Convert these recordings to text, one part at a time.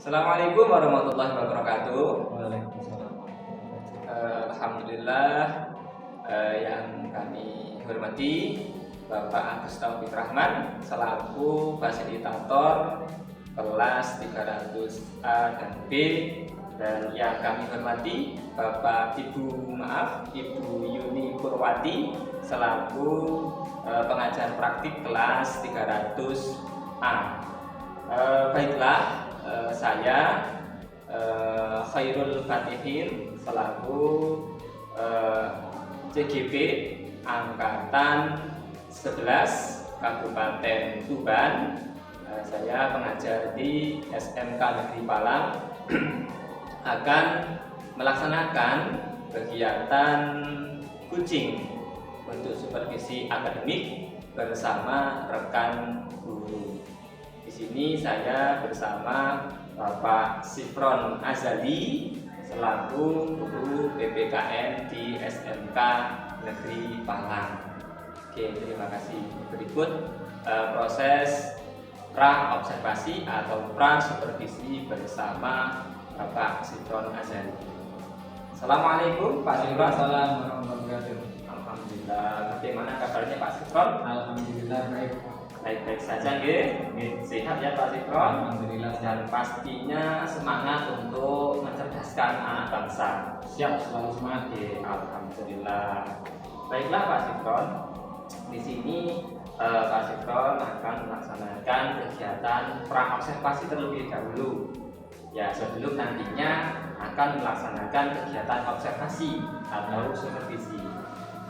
Assalamualaikum warahmatullahi wabarakatuh. Waalaikumsalam. Alhamdulillah, yang kami hormati Bapak Agus Taufik Rahman selaku fasilitator kelas 300A dan B, dan yang kami hormati Bapak Ibu Yuni Purwati selaku pengajar praktik kelas 300A. Baiklah, saya Khairul Fatihin selaku CGP Angkatan 11 Kabupaten Tuban. Saya pengajar di SMK Negeri Palang akan melaksanakan kegiatan coaching untuk supervisi akademik bersama rekan guru. Di sini saya bersama Bapak Sifron Azali selaku guru PPKN di SMK Negeri Palang. Oke, terima kasih. Berikut proses pra observasi atau pra supervisi bersama Bapak Sifron Azali. Assalamualaikum Pak Sifron. Waalaikumsalam warahmatullahi wabarakatuh. Alhamdulillah. Bagaimana kabarnya Pak Sifron? Alhamdulillah baik. Baik-baik saja, nggih. Sehat ya Pak Sifron? Alhamdulillah Dan pastinya semangat untuk mencerdaskan anak bangsa. siap, selalu semangat. Alhamdulillah. Baiklah Pak Sifron, di sini Pak Sifron akan melaksanakan kegiatan pra observasi terlebih dahulu. Ya, sebelum nantinya akan melaksanakan kegiatan observasi atau supervisi.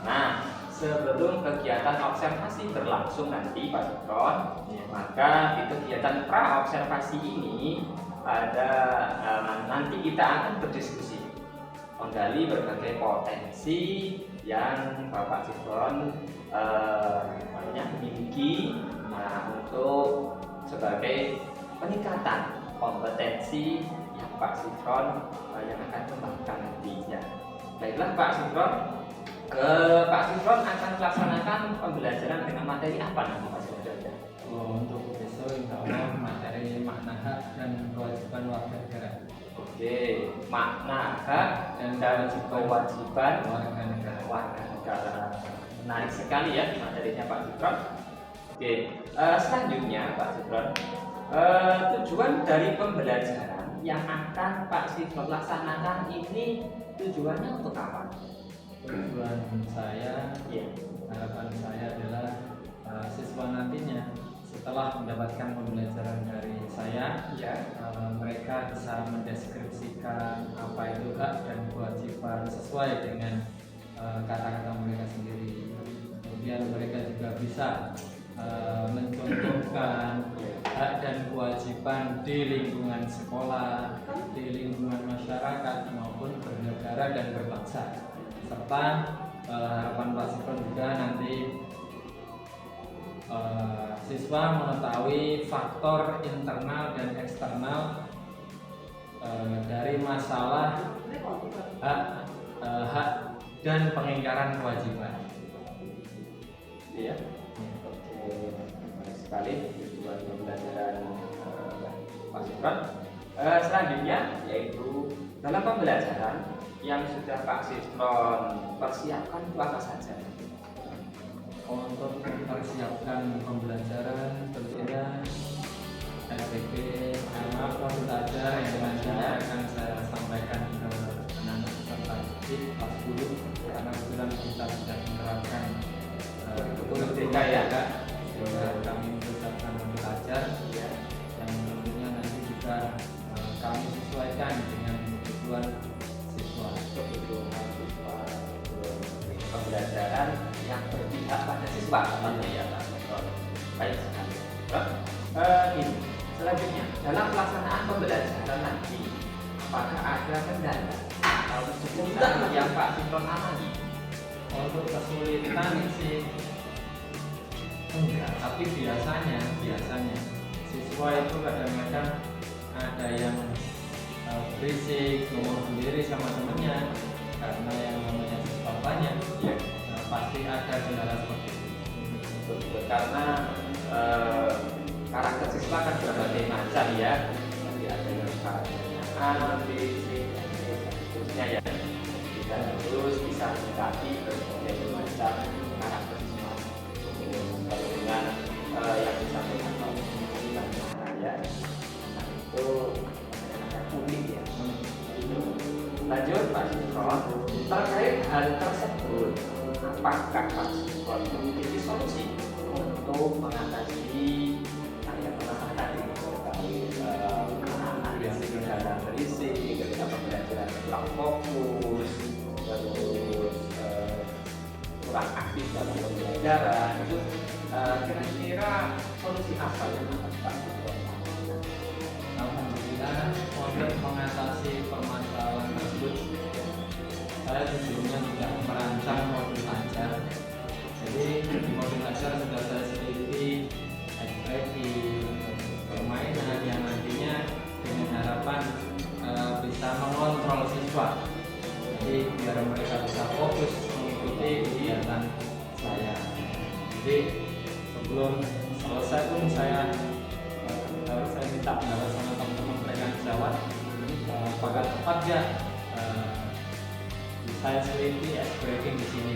Nah, sebelum kegiatan observasi berlangsung nanti Pak Sifron, maka di kegiatan pra observasi ini nanti kita akan berdiskusi menggali berbagai potensi yang Bapak Sifron miliki, untuk sebagai peningkatan kompetensi yang Pak Sifron yang akan kembangkan nantinya. Baiklah Pak Sifron, Pak Sifron akan melaksanakan pembelajaran dengan materi apa nanti Pak Sifron? Untuk besok insya Allah materi makna hak dan kewajiban warga negara. Oke, makna hak dan kewajiban warga negara. Menarik sekali ya materinya Pak Sifron. Oke, selanjutnya Pak Sifron, tujuan dari pembelajaran yang akan Pak Sifron laksanakan ini tujuannya untuk apa? Tujuan saya, harapan saya adalah siswa nantinya setelah mendapatkan pembelajaran dari saya, mereka bisa mendeskripsikan apa itu hak dan kewajiban sesuai dengan kata-kata mereka sendiri. Kemudian mereka juga bisa mencontohkan hak dan kewajiban di lingkungan sekolah, di lingkungan masyarakat maupun bernegara dan berbangsa. Serta harapan Pak Sifron juga nanti siswa mengetahui faktor internal dan eksternal dari masalah hak dan pengingkaran kewajiban. Iya. Oke, baik sekali tujuan pembelajaran Pak Sifron. Selanjutnya yaitu dalam pembelajaran yang sudah Pak Sifron persiapkan itu apa saja? Untuk mempersiapkan pembelajaran tentunya SPP pelajar yang nantinya akan saya sampaikan ke anak-anak peserta didik kelas 10, karena kebetulan kita sudah menerapkan kurikulum sehingga kami mempersiapkan pelajar yang tentunya nanti juga kami sesuaikan dengan kebutuhan siswa. Pembelajaran yang berpihak pada siswa, ya Pak Sifron. Baik sekali. Ini selanjutnya dalam pelaksanaan pembelajaran nanti, apakah ada kendala atau kesulitan yang Pak Sifron alami? Untuk kesulitan sih enggak, tapi biasanya siswa itu kadang-kadang ada yang berisik, ngomong sendiri sama temennya, karena yang namanya siswa banyak, pasti ada kendala seperti itu. Betul, karena karakter siswa kan berbagai macam ya. Nanti ada yang pertanyaan fisik khususnya ya, kita terus bisa mendekati berbagai macam karakter siswa dengan yang disampaikan Pak ya. Nah itu unik ya. Lanjut Pak Sikron, terkait hal tersebut, apakah Pak Sikron memiliki solusi untuk mengatasi yang pertama tadi anak-anak yang tidak berisik, ketika pembelajaran kurang fokus, terus kurang aktif dalam pembelajaran, itu kira-kira solusi apa yang akan Pak Sikron? Alhamdulillah, untuk mengatasi permasalahan tersebut, saya sebelumnya sudah merancang modul ajar. Jadi di modul ajar sudah saya seliti activity, permainan yang nantinya dengan harapan bisa mengontrol siswa. Jadi biar mereka bisa fokus mengikuti kegiatan saya. Jadi sebelum selesai pun saya minta pendapat sama teman-teman rekan sejawat, apakah tepat ya saya seliti ice breaking di sini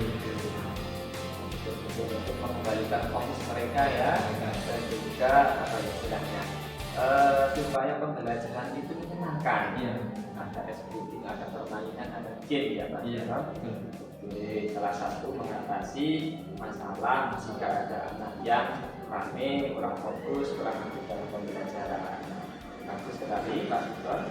untuk mengembalikan fokus mereka ya, dan juga apa ya istilahnya supaya pembelajaran itu menyenangkan. Iya. Ada activity, ada permainan, ada game ya Pak. Iya. Jadi salah satu mengatasi masalah jika ada anak yang rame, kurang fokus, kurang aktif dalam pembelajaran. Bagus sekali Pak Sikron.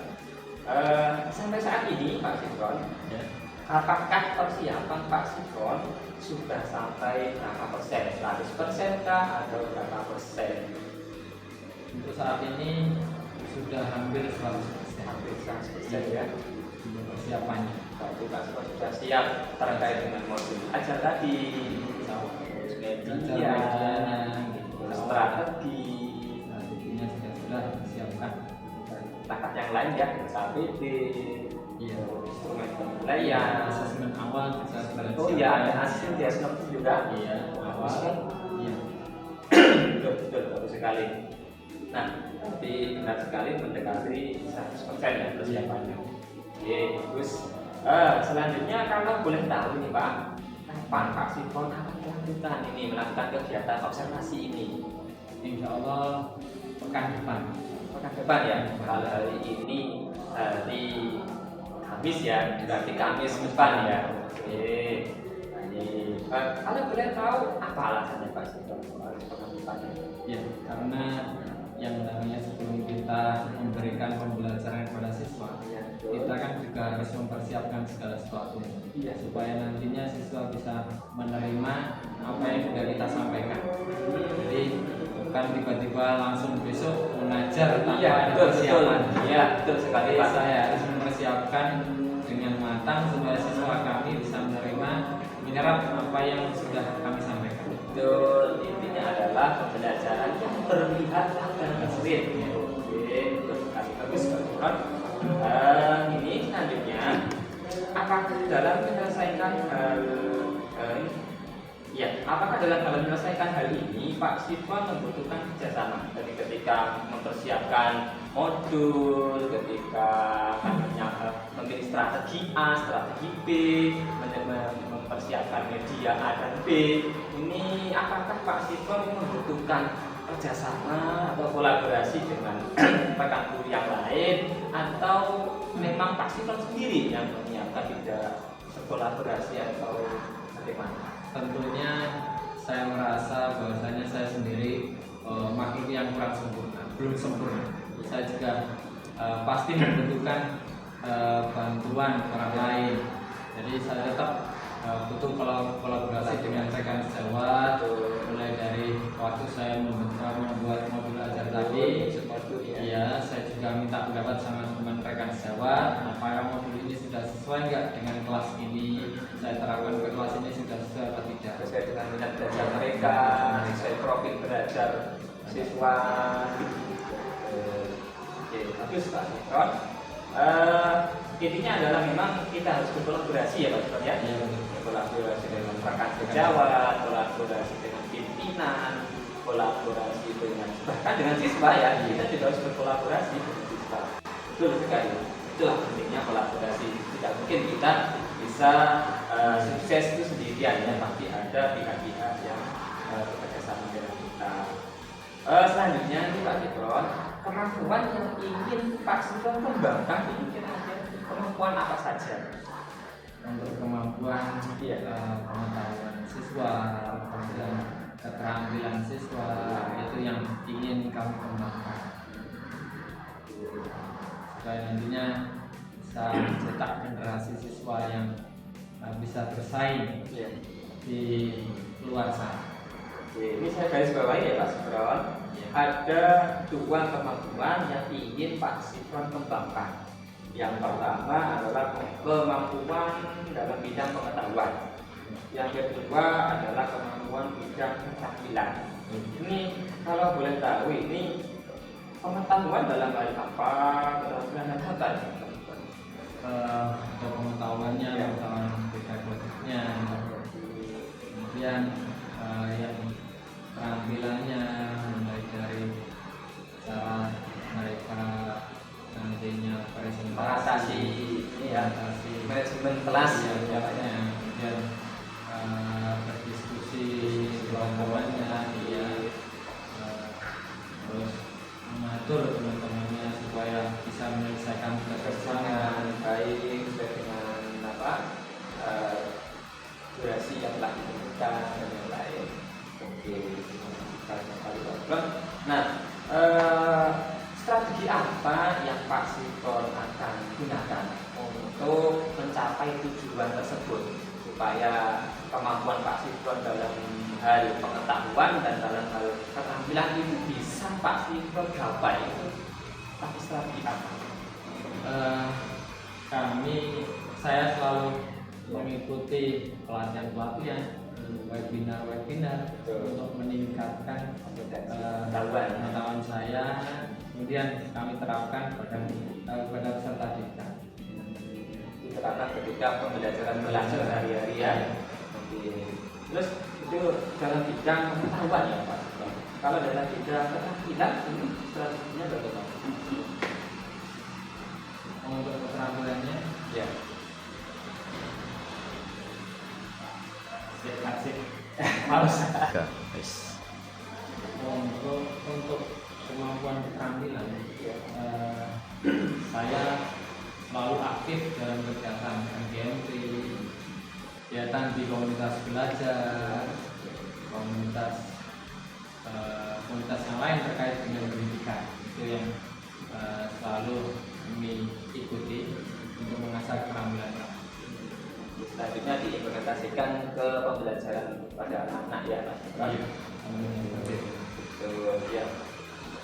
Sampai saat ini Pak Sikron, Ya. apakah persiapan Pak Sikron sudah sampai berapa persen? 100% kah atau berapa persen? Untuk saat ini sudah hampir 100%. Hampir 100% ya. Untuk persiapannya. Berarti Pak Sikron sudah siap terkait dengan modul ajar tadi, terus media, terus strategi, strateginya sudah disiapkan. langkah yang lain ya, KPD, Iya. instrumen penilaian, Asesmen awal bisa oh iya ada hasil di asesmen juga. Iya. Awal. Iya. Betul, bagus sekali. Nah, tapi benar sekali mendekati 100% ya persiapannya. Oke, bagus. Selanjutnya kalau boleh tahu nih Pak, kapan Pak Sikron akan melanjutkan ini melakukan kegiatan observasi ini? Insya Allah pekan depan. Pekan depan ya. Kalau hari ini hari Kamis ya, berarti Kamis depan ya. Oke. Baik. Kalau boleh tahu apa alasannya Pak Sikron harus pekan depannya? Ya, karena yang namanya sebelum kita memberikan pembelajaran kepada siswa, kita kan juga harus mempersiapkan segala sesuatu supaya nantinya siswa bisa menerima apa yang sudah kita sampaikan. Jadi bukan tiba-tiba langsung besok mengajar tanpa ada persiapan. Iya, betul sekali Jadi Pak. saya harus mempersiapkan dengan matang supaya siswa kami bisa menerima menyerap apa yang sudah kami sampaikan. Betul, intinya adalah pembelajaran yang terlihat akan konkret. Oke, betul sekali. Bagus Pak. Ini selanjutnya, apakah dalam menyelesaikan apakah dalam menyelesaikan hal ini Pak siswa membutuhkan kerjasama? Jadi ketika mempersiapkan modul, ketika memilih strategi A, strategi B, mempersiapkan media A dan B, ini apakah Pak siswa membutuhkan kerjasama atau kolaborasi dengan rekan guru yang lain, atau memang Pak siswa sendiri yang menyiapkan, tidak berkolaborasi atau bagaimana? Tentunya saya merasa bahwasanya saya sendiri makhluk yang kurang sempurna, belum sempurna. Saya juga pasti membutuhkan bantuan orang lain. Jadi saya tetap butuh kolaborasi dengan rekan sejawat, mulai dari waktu saya membuat modul ajar tadi. Ya, saya juga minta pendapat sama teman rekan sejawat, apakah modul ini sudah sesuai nggak dengan kelas ini, saya terapkan ke kelas ini sudah sesuai atau tidak, sesuai dengan minat belajar mereka, sesuai profil belajar siswa. Oke, bagus Pak Sikron. Intinya adalah memang kita harus berkolaborasi ya Pak Sikron ya. Iya, betul. Berkolaborasi dengan rekan sejawat, kolaborasi dengan pimpinan, kolaborasi dengan bahkan dengan siswa ya. Kita juga harus berkolaborasi dengan siswa. Betul sekali. Itulah pentingnya kolaborasi. Tidak mungkin kita bisa sukses itu sendirian ya, pasti ada pihak-pihak yang bekerja sama dengan kita. Selanjutnya ini Pak Gibran, kemampuan yang ingin Pak Sugeng kembangkan ini kira-kira kemampuan apa saja? Untuk kemampuan pengetahuan siswa, kemudian keterampilan siswa itu yang ingin kami kembangkan supaya nantinya bisa mencetak generasi siswa yang bisa bersaing di luar sana. Ini saya garis bawahi ya Pak Sugeng. Ada dua kemampuan yang ingin Pak Sugeng kembangkan. Yang pertama adalah kemampuan dalam bidang pengetahuan. Yang kedua adalah kemampuan bidang keterampilan. Ini kalau boleh tahu ini pengetahuan dalam hal apa, keterampilan apa? Untuk pengetahuannya, pengetahuan pedagogiknya, kemudian yang keterampilannya mulai dari cara mereka nantinya presentasi, manajemen kelas kemudian berdiskusi kelompoknya, terus mengatur teman-temannya supaya bisa menyelesaikan dengan baik sesuai dengan durasi yang telah ditentukan dan lain-lain. Oke, nah, strategi apa yang Pak Sugeng akan gunakan untuk mencapai tujuan tersebut supaya kemampuan Pak Sugeng dalam hal pengetahuan dan dalam hal keterampilan itu bisa Pak Sugeng gapai? Tapi strategi apa? Saya selalu mengikuti pelatihan-pelatihan, webinar untuk meningkatkan pengetahuan saya, kemudian kami terapkan pada peserta didik. Diterapkan ketika pembelajaran berlangsung hari-hari ya. Terus itu dalam bidang pengetahuan ya Pak. Kalau dalam bidang keterampilan ini strateginya bagaimana? Untuk keterampilannya, ya. Asik. Harus. Untuk kemampuan keterampilan, saya selalu aktif dalam kegiatan MGMT, kegiatan di komunitas belajar, komunitas yang lain terkait dengan pendidikan. Itu yang selalu kami ikuti untuk mengasah keterampilan kami. Selanjutnya diimplementasikan ke pembelajaran pada anak-anak ya Mas. Betul ya.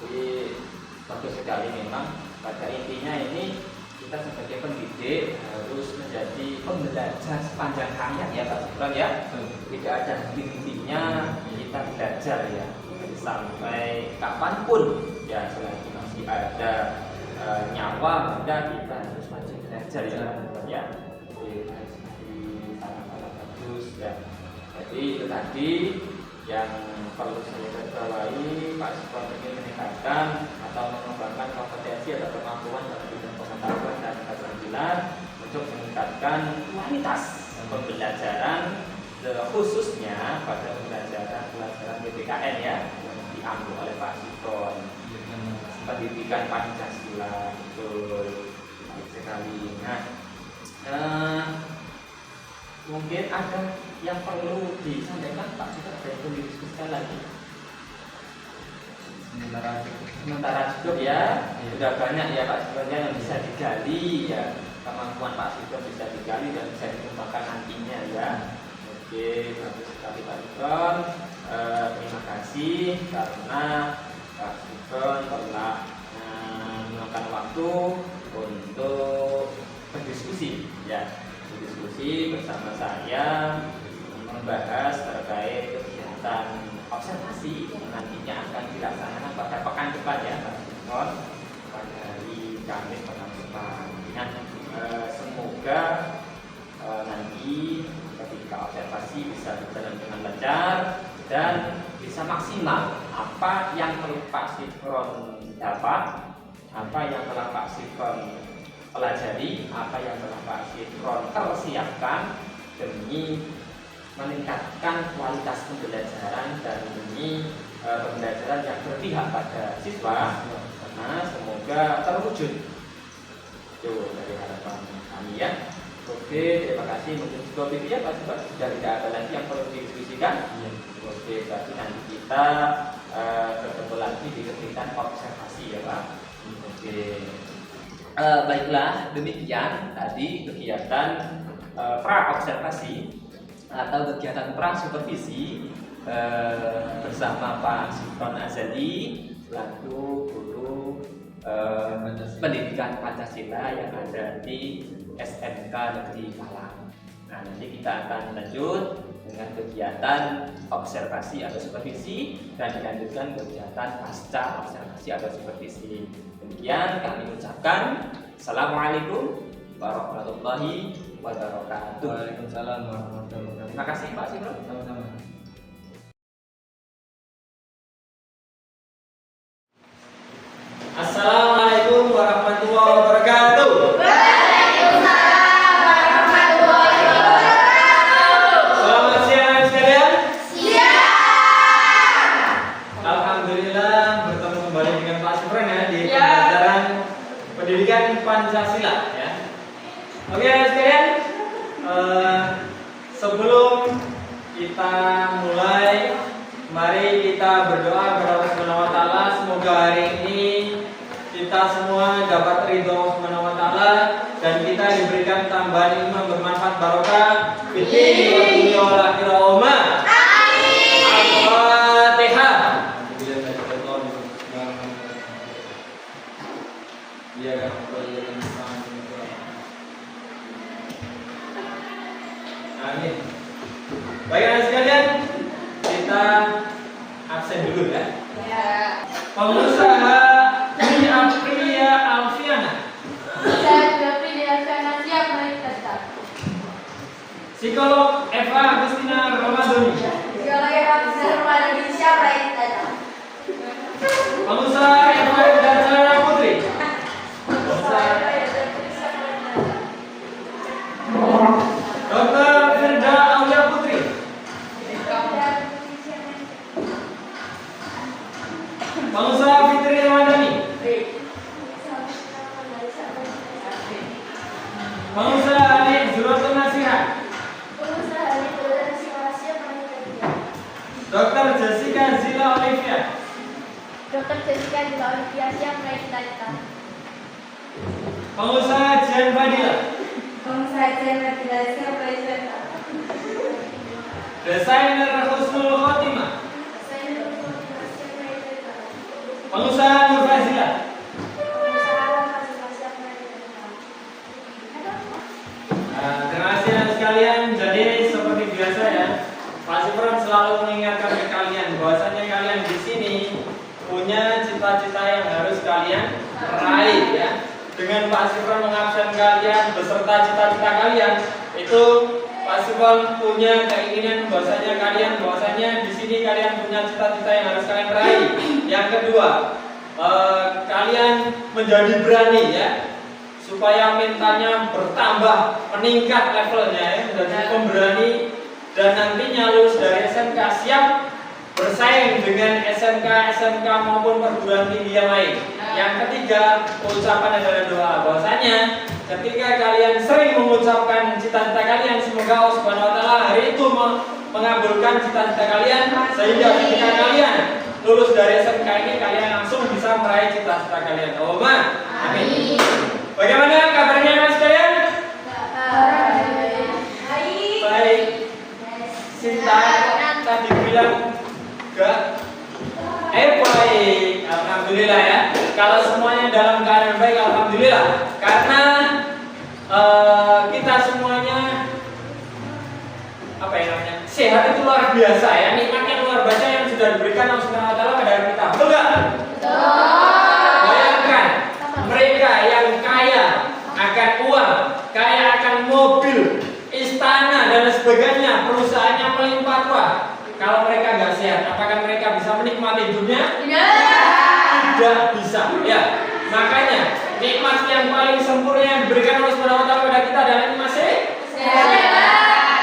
Jadi bagus sekali memang. Pada intinya ini kita sebagai pendidik harus menjadi pembelajar sepanjang hayat ya Pak Sugeng ya. Tidak ada henti-hentinya kita belajar ya. Jadi sampai kapanpun ya selagi masih ada nyawa maka kita harus wajib belajar ya. Ya. Jadi itu tadi yang perlu saya garisbawahi, Pak Sugeng ingin meningkatkan atau mengembangkan kompetensi atau kemampuan dalam bidang pengetahuan dan keterampilan untuk meningkatkan kualitas pembelajaran khususnya pada pelajaran PPKN ya yang diambil oleh Pak Sugeng. Pendidikan Pancasila betul sekali. Nah, mungkin ada yang perlu disampaikan Pak Sugeng, ada yang perlu didiskusikan lagi. Sementara cukup ya, sudah banyak ya Pak Sugeng yang bisa digali ya, kemampuan Pak Sugeng bisa digali dan bisa dikembangkan nantinya ya. Oke, bagus sekali Pak Sugeng. Terima kasih karena Pak Sugeng telah meluangkan waktu untuk berdiskusi ya. Diskusi bersama saya membahas terkait kegiatan observasi yang nantinya akan dilaksanakan pada pekan depan ya Pak Sugeng pada hari Kamis pekan depan. Nah, semoga nanti ketika observasi bisa berjalan dengan lancar dan bisa maksimal apa yang perlu Pak Sugeng dapat apa yang telah Pak Sifron pelajari, apa yang telah Pak Sifron persiapkan demi meningkatkan kualitas pembelajaran dan demi pembelajaran yang berpihak pada siswa. Nah, semoga terwujud. Itu dari harapan kami ya. Oke, terima kasih. Mungkin cukup itu ya Pak Sifron. Sudah tidak ada lagi yang perlu didiskusikan. Oke, berarti nanti kita ketemu lagi di kegiatan observasi ya Pak. Oke. Baiklah, demikian tadi kegiatan pra observasi atau kegiatan pra supervisi bersama Pak Sifron Azali selaku guru pendidikan Pancasila yang ada di SMK Negeri Malang. Nah, nanti kita akan lanjut dengan kegiatan observasi atau supervisi dan dilanjutkan kegiatan pasca observasi atau supervisi. Demikian kami ucapkan Assalamualaikum warahmatullahi wabarakatuh. Waalaikumsalam warahmatullahi wabarakatuh. Terima kasih Pak Sifron. Sama-sama. Assalamualaikum warahmatullahi wabarakatuh. Selamat siang sekalian. Alhamdulillah bertemu kembali dengan Pak Sifron ya di pelajaran pendidikan Pancasila ya. Oke sekalian, sebelum kita mulai, mari kita berdoa kepada Allah Subhanahu wa taala semoga hari ini kita semua dapat ridho Allah Subhanahu wa taala dan kita diberikan tambahan ilmu bermanfaat barokah fid dunya wal akhirah. Al-Fatihah. Amin. Baik anak sekalian, kita absen dulu ya. Pengusaha Dwi Aprilia Alfiana. Psikolog Eva Agustina Ramadhani. Pengusaha Eva Dacara Putri. Dr. Firda Aulia Putri. Pengusaha Fitri Ramadhani. Pengusaha Ali Zuratul Nasihat. Dr. Jessica Zila Olivia. Siap meraih cita-cita. Pengusaha Jan Fadila. Siap meraih cita-cita. Desainer Husnul Khotimah. Pengusaha Nur Fazila. Terima kasih anak sekalian. Jadi seperti biasa ya, Pak Sifron selalu mengingatkan ke kalian bahwasanya kalian di sini punya cita-cita yang harus kalian raih ya. Dengan Pak Sifron mengabsen kalian beserta cita-cita kalian, itu Pak Sifron punya keinginan bahwasanya di sini kalian punya cita-cita yang harus kalian raih. Yang kedua, kalian menjadi berani ya, supaya mentalnya bertambah, meningkat levelnya ya, menjadi pemberani dan nantinya lulus dari SMK siap bersaing dengan SMK maupun perguruan tinggi yang lain. Yang ketiga, ucapan adalah doa. Bahwasanya ketika kalian sering mengucapkan cita-cita kalian, semoga Allah Subhanahu wa taala hari itu mengabulkan cita-cita kalian sehingga ketika kalian lulus dari SMK ini kalian langsung bisa meraih cita-cita kalian. Allahumma amin. Bagaimana kabarnya Mas sekalian? Baik. Sinta tadi bilang enggak. Baik. Alhamdulillah ya. Kalau semuanya dalam keadaan baik, alhamdulillah. Karena kita semuanya apa ya namanya? Sehat itu luar biasa ya. Nikmat yang luar biasa yang sudah diberikan Allah Subhanahu wa taala pada kita. Betul enggak? Betul. Bayangkan mereka yang kaya akan uang, kaya akan mobil, istana dan sebagainya, perusahaannya melimpah ruah. Kalau mereka nggak sehat, apakah mereka bisa menikmati hidupnya? Tidak bisa. Ya, Makanya nikmat yang paling sempurna yang diberikan Allah Subhanahu wa taala kepada kita adalah nikmat sehat.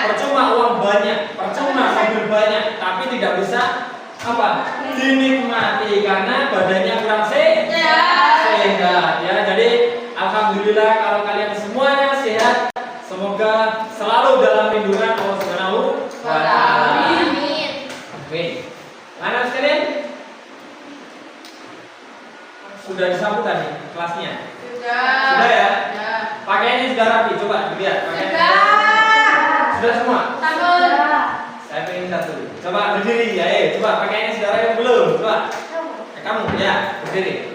Percuma uang banyak, percuma mobil banyak, tapi tidak bisa apa? Dinikmati karena badannya kurang sehat. Ya, jadi alhamdulillah kalau kalian semuanya sehat. Semoga selalu dalam lindungan Allah Subhanahu wa taala. Amin. Amin. Anak sekalian, sudah disambut tadi kelasnya? Sudah ya? Pakaiannya sudah rapi, coba dilihat pakaiannya. Sudah semua? Saya pengen satu. Coba berdiri ya, coba pakaiannya sudah rapi belum? Coba. Kamu ya, berdiri.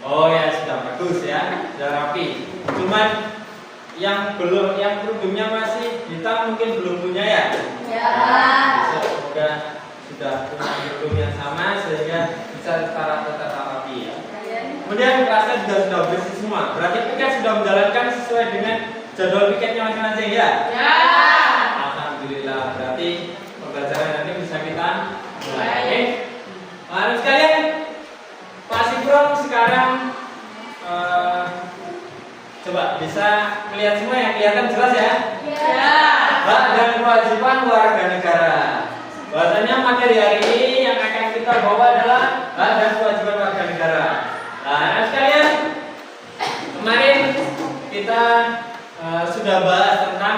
Oh ya, sudah bagus ya, sudah rapi. Cuman yang kerudungnya masih hitam mungkin belum punya ya? Semoga sudah punya kerudung yang sama sehingga bisa setara tetap rapi ya. Kemudian kelasnya juga sudah bersih semua. Berarti piket sudah menjalankan sesuai dengan jadwal piketnya masing-masing ya? Alhamdulillah. Berarti pembelajaran nanti bisa kita mulai. Lalu sekalian, Pak Sifron sekarang coba bisa melihat semua yang kelihatan jelas ya? Hak dan kewajiban warga negara. Bahasanya materi hari ini yang akan kita bawa adalah hak dan kewajiban warga negara. Nah, sekalian, kemarin kita sudah bahas tentang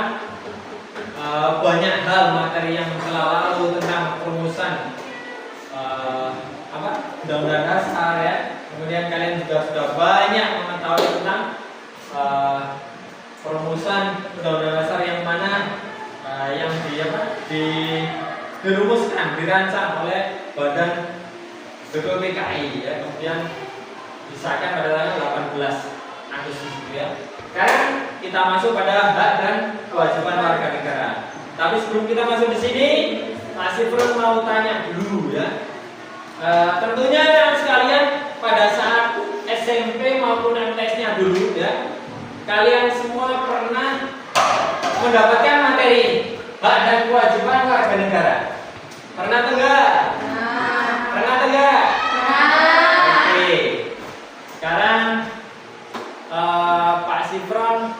banyak hal materi yang telah lalu tentang perumusan undang-undang dasar ya. Kemudian kalian juga sudah banyak mengetahui tentang perumusan undang-undang dasar yang mana yang dirumuskan, dirancang oleh Badan BPPKI ya. Kemudian disahkan pada tanggal 18 Agustus ya. Sekarang kita masuk pada hak dan kewajiban warga negara. Tapi sebelum kita masuk di sini, Pak Sifron mau tanya dulu ya. Tentunya sekalian pada saat SMP maupun MTS-nya dulu ya, kalian semua pernah mendapatkan materi hak dan kewajiban warga negara. Pernah atau enggak? Pernah atau enggak? Oke. Sekarang Pak Sifron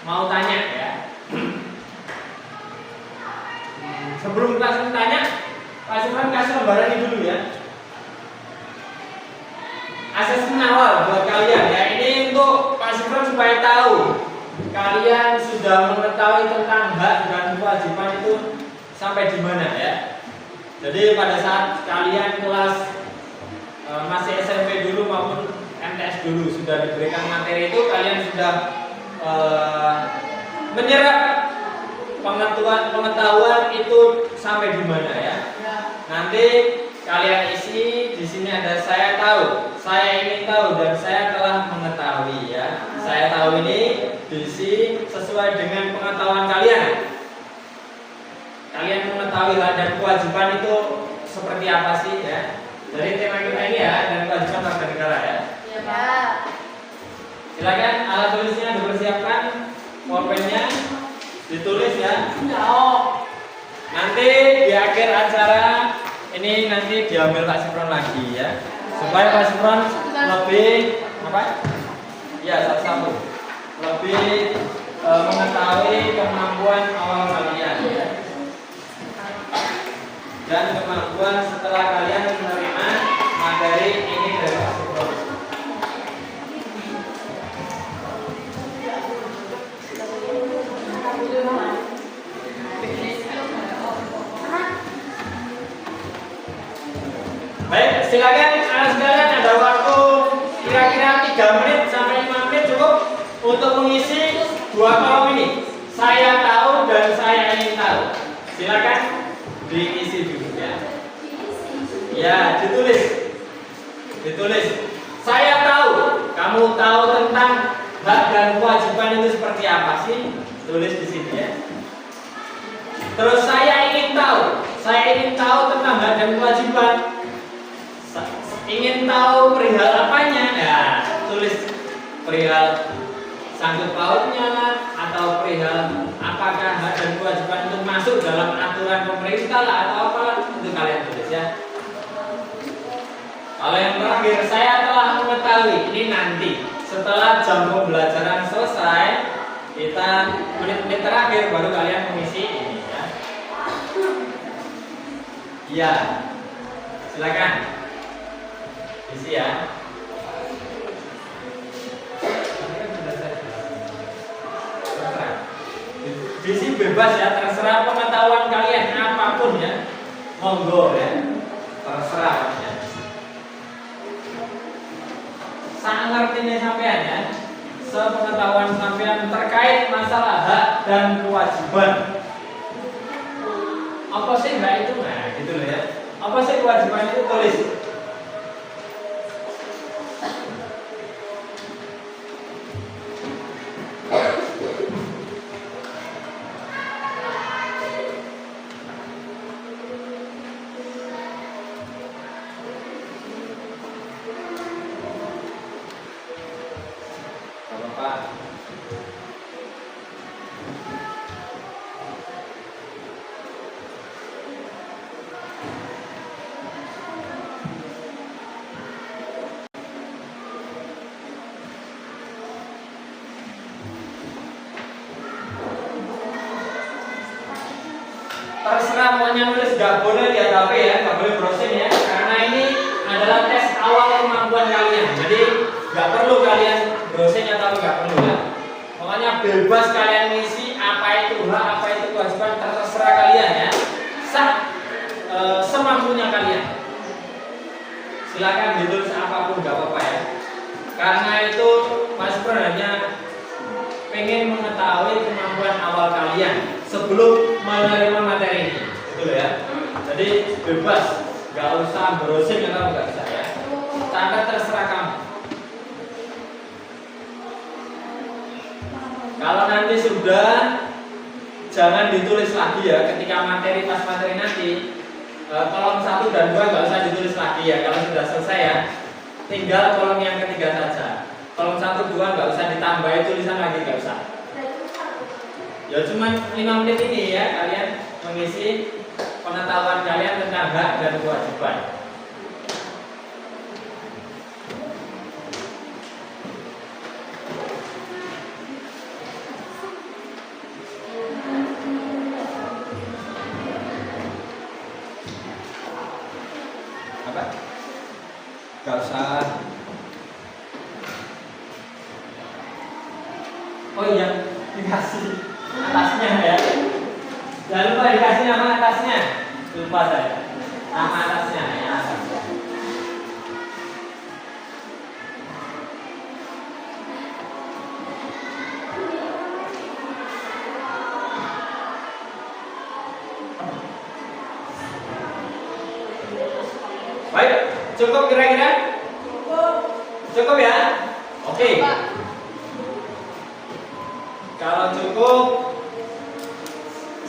mau tanya ya. Sebelum Pak Sifron tanya, Pak Sifron kasih lembaran ini dulu ya. Asesmen awal buat kalian ya. Ini untuk Pak Sifron supaya tahu kalian sudah mengetahui tentang hak dan kewajiban itu sampai di mana ya. Jadi pada saat kalian kelas masih SMP dulu maupun MTS dulu sudah diberikan materi itu, kalian sudah menyerap pengetahuan itu sampai di mana ya. Nanti kalian isi di sini ada saya tahu, saya ingin tahu, dan saya telah mengetahui ya. Saya tahu ini diisi sesuai dengan pengetahuan kalian. Kalian mengetahui hak dan kewajiban itu seperti apa sih ya. Jadi tema kita ini ya, dan kewajiban warga negara ya. Silakan alat tulisnya dipersiapkan, pulpennya ditulis ya. Nanti di akhir acara ini nanti diambil Pak Sifron lagi ya, supaya Pak Sifron lebih apa? Ya, satu-satu lebih mengetahui kemampuan awal kalian ya. Dan kemampuan setelah kalian menerima materi ini dari Pak Sifron. Baik, silakan sekalian, ada waktu kira-kira 3 menit sampai 5 menit cukup untuk mengisi 2 kolom ini. Saya tahu dan saya ingin tahu. Silakan diisi dulu ya. Ya, ditulis. Saya tahu. Kamu tahu tentang hak dan kewajiban itu seperti apa sih? Tulis di sini ya. Terus saya ingin tahu. Saya ingin tahu tentang hak dan kewajiban. Ingin tahu perihal apanya? Ya, tulis perihal sangkut pautnya atau perihal apakah hak dan kewajiban itu masuk dalam aturan pemerintah lah atau apa, itu kalian tulis ya. Kalau yang terakhir, saya telah mengetahui ini nanti setelah jam pembelajaran selesai, kita menit-menit terakhir baru kalian mengisi ini ya. Iya, silakan isi ya. Isi bebas ya, terserah pengetahuan kalian apapun ya, monggo ya, terserah ya. Sangat ngerti sampean ya, sepengetahuan sampean terkait masalah hak dan kewajiban. Apa sih mbak itu? Nah gitu loh ya. Apa sih kewajiban itu, tulis. Terserah maunya nulis, gak boleh lihat HP ya, gak boleh browsing ya, karena ini adalah tes awal kemampuan kalian. Jadi gak perlu kalian browsing atau gak perlu ya. Pokoknya bebas kalian ngisi apa itu hak, apa itu kewajiban, terserah kalian ya. Semampunya kalian. Silakan ditulis apapun gak apa-apa ya. Karena itu Mas Bro hanya pengen mengetahui kemampuan awal kalian sebelum menerima materi ini, betul ya? Jadi bebas, gak usah browsing atau gak usah ya. Tanda terserah kamu. Kalau nanti sudah, jangan ditulis lagi ya. Ketika materi pas materi nanti, kolom 1 dan 2 gak usah ditulis lagi ya. Kalau sudah selesai ya, tinggal kolom yang ketiga saja. Kolom 1, 2 gak usah ditambahin tulisan lagi, gak usah. Ya cuma 5 menit ini ya kalian mengisi pengetahuan kalian tentang hak dan kewajiban. Apa? Gak usah. Oh iya, dikasih atasnya ya. Jangan lupa dikasih nama atasnya. Lupa saya. Nama atasnya ya. Baik, cukup kira-kira? Cukup ya? Oke. Kalau cukup,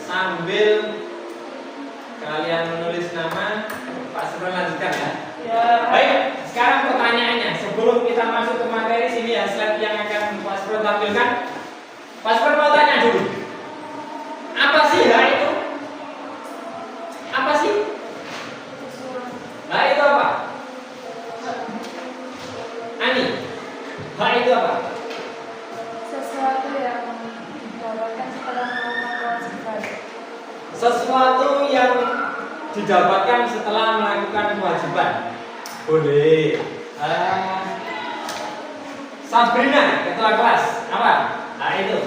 sambil kalian menulis nama, Pak Sebelum lanjutkan ya. Ya. Baik, sekarang pertanyaannya sebelum kita masuk ke materi sini ya, slide yang akan Pak Sebelum tampilkan. Pak Sebelum mau tanya dulu, apa sih hak itu? Apa sih? Hak itu apa? Ani, hak itu apa? Sesuatu yang didapatkan setelah melakukan kewajiban. Sesuatu yang didapatkan setelah melakukan kewajiban. Boleh. Sabrina, ketua kelas, apa? Nah itu.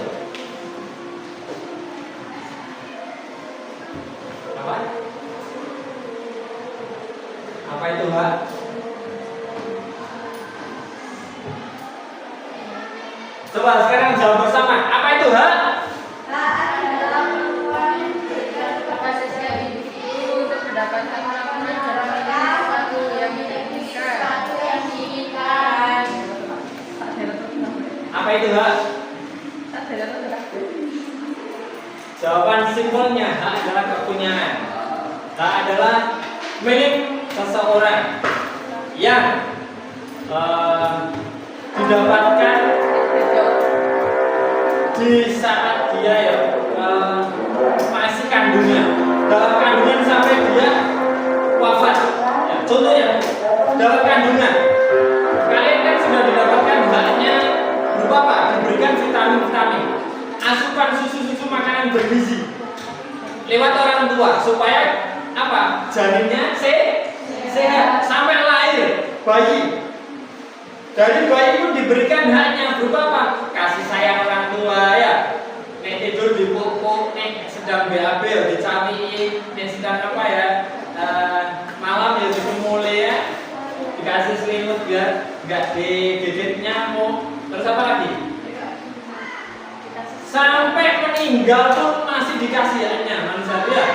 Apa? Apa itu hak? Coba sekarang jawab bersama. Apa itu hak? Hak adalah kemampuan dan kapasitas individu untuk mendapatkan pelajaran sesuatu yang diinginkan. Apa itu hak? Jawaban simpelnya hak adalah kepunyaan. Hak adalah milik seseorang yang didapatkan di saat dia ya masih kandungan, dalam kandungan sampai dia wafat. Ya, contohnya dalam kandungan bergizi lewat orang tua supaya apa? Janinnya sehat sampai lahir bayi. Dari bayi itu diberikan haknya berupa apa? Kasih sayang orang tua ya. Nek tidur dipupuk, nek sedang BAB ya dicari, nek sedang apa ya? Malam ya disemuli ya. Dikasih selimut biar enggak digigit nyamuk. Terus apa lagi? Sampai meninggal tuh masih dikasih haknya manusia ya.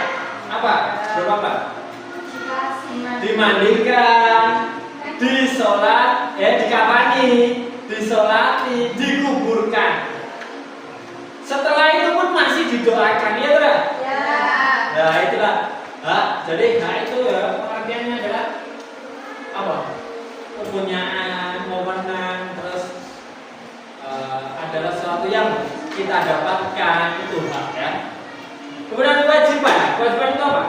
Apa? Berapa apa? Dimandikan, disolat, dikafani, disolati, dikuburkan. Setelah itu pun masih didoakan, ya tidak? Ya. Nah itulah. Jadi itu ya pengertiannya adalah apa? Kepunyaan, wewenang, terus adalah sesuatu yang kita dapatkan itu hak ya. Kemudian kewajiban itu apa?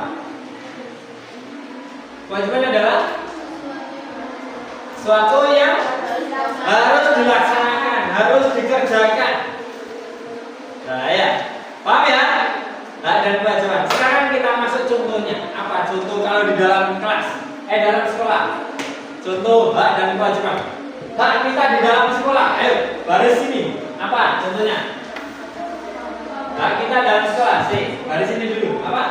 Kewajiban adalah suatu yang harus dilaksanakan, harus dikerjakan. Nah ya, paham ya? Hak dan kewajiban. Sekarang kita masuk contohnya. Apa contoh kalau di dalam kelas? Dalam sekolah. Contoh hak dan kewajiban. Hak kita di dalam sekolah. Ayo, baris sini. Apa contohnya? Hak kita dalam sekolah. Baris sini dulu. Apa?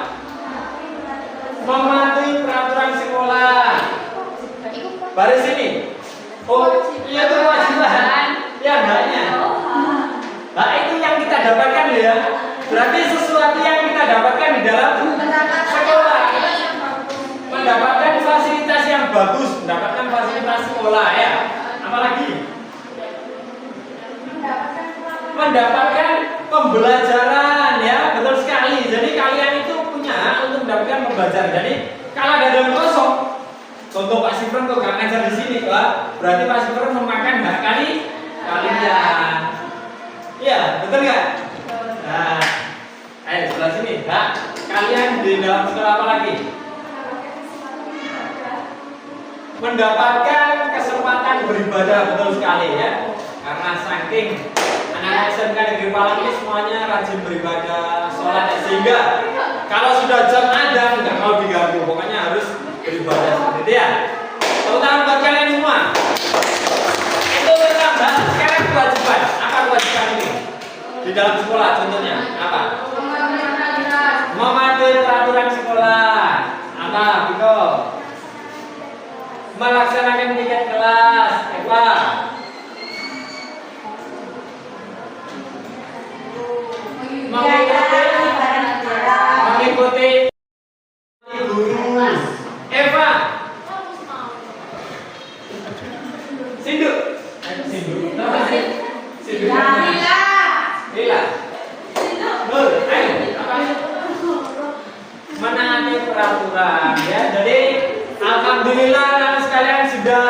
Mematuhi peraturan sekolah. Baris sini. Oh, iya itu kewajiban. Ya, haknya. Nah, itu yang kita dapatkan ya. Berarti sesuatu yang kita dapatkan di dalam sekolah. Mendapatkan fasilitas yang bagus, mendapatkan fasilitas sekolah ya. Apalagi? Mendapatkan pembelajaran ya, betul sekali. Jadi kalian itu punya hak untuk mendapatkan pembelajaran. Jadi kalau ada dalam kosong, contoh Pak Sifron kok gak ngajar di sini, Pak. Berarti Pak Sifron memakan hak kalian. Iya, betul nggak? Nah, ayo sebelah sini. Hak kalian di dalam sekolah apa lagi? Mendapatkan kesempatan beribadah, betul sekali ya. Karena saking anak-anak SMK Negeri Palang ini semuanya rajin beribadah, sholat ya, sehingga kalau sudah jam adzan nggak mau diganggu, pokoknya harus beribadah seperti itu ya. Tepuk tangan buat kalian semua. Itu kita bahas sekarang kewajiban. Apa kewajiban ini? Di dalam sekolah contohnya apa? Mematuhi peraturan sekolah. Apa? Biko? Melaksanakan tiket kelas. Apa? Mengikuti guru. Eva. Sindu. Nama sih? Sindu. Lila. Nur. Ayo. Apa? Menaati peraturan ya. Jadi alhamdulillah anak sekalian sudah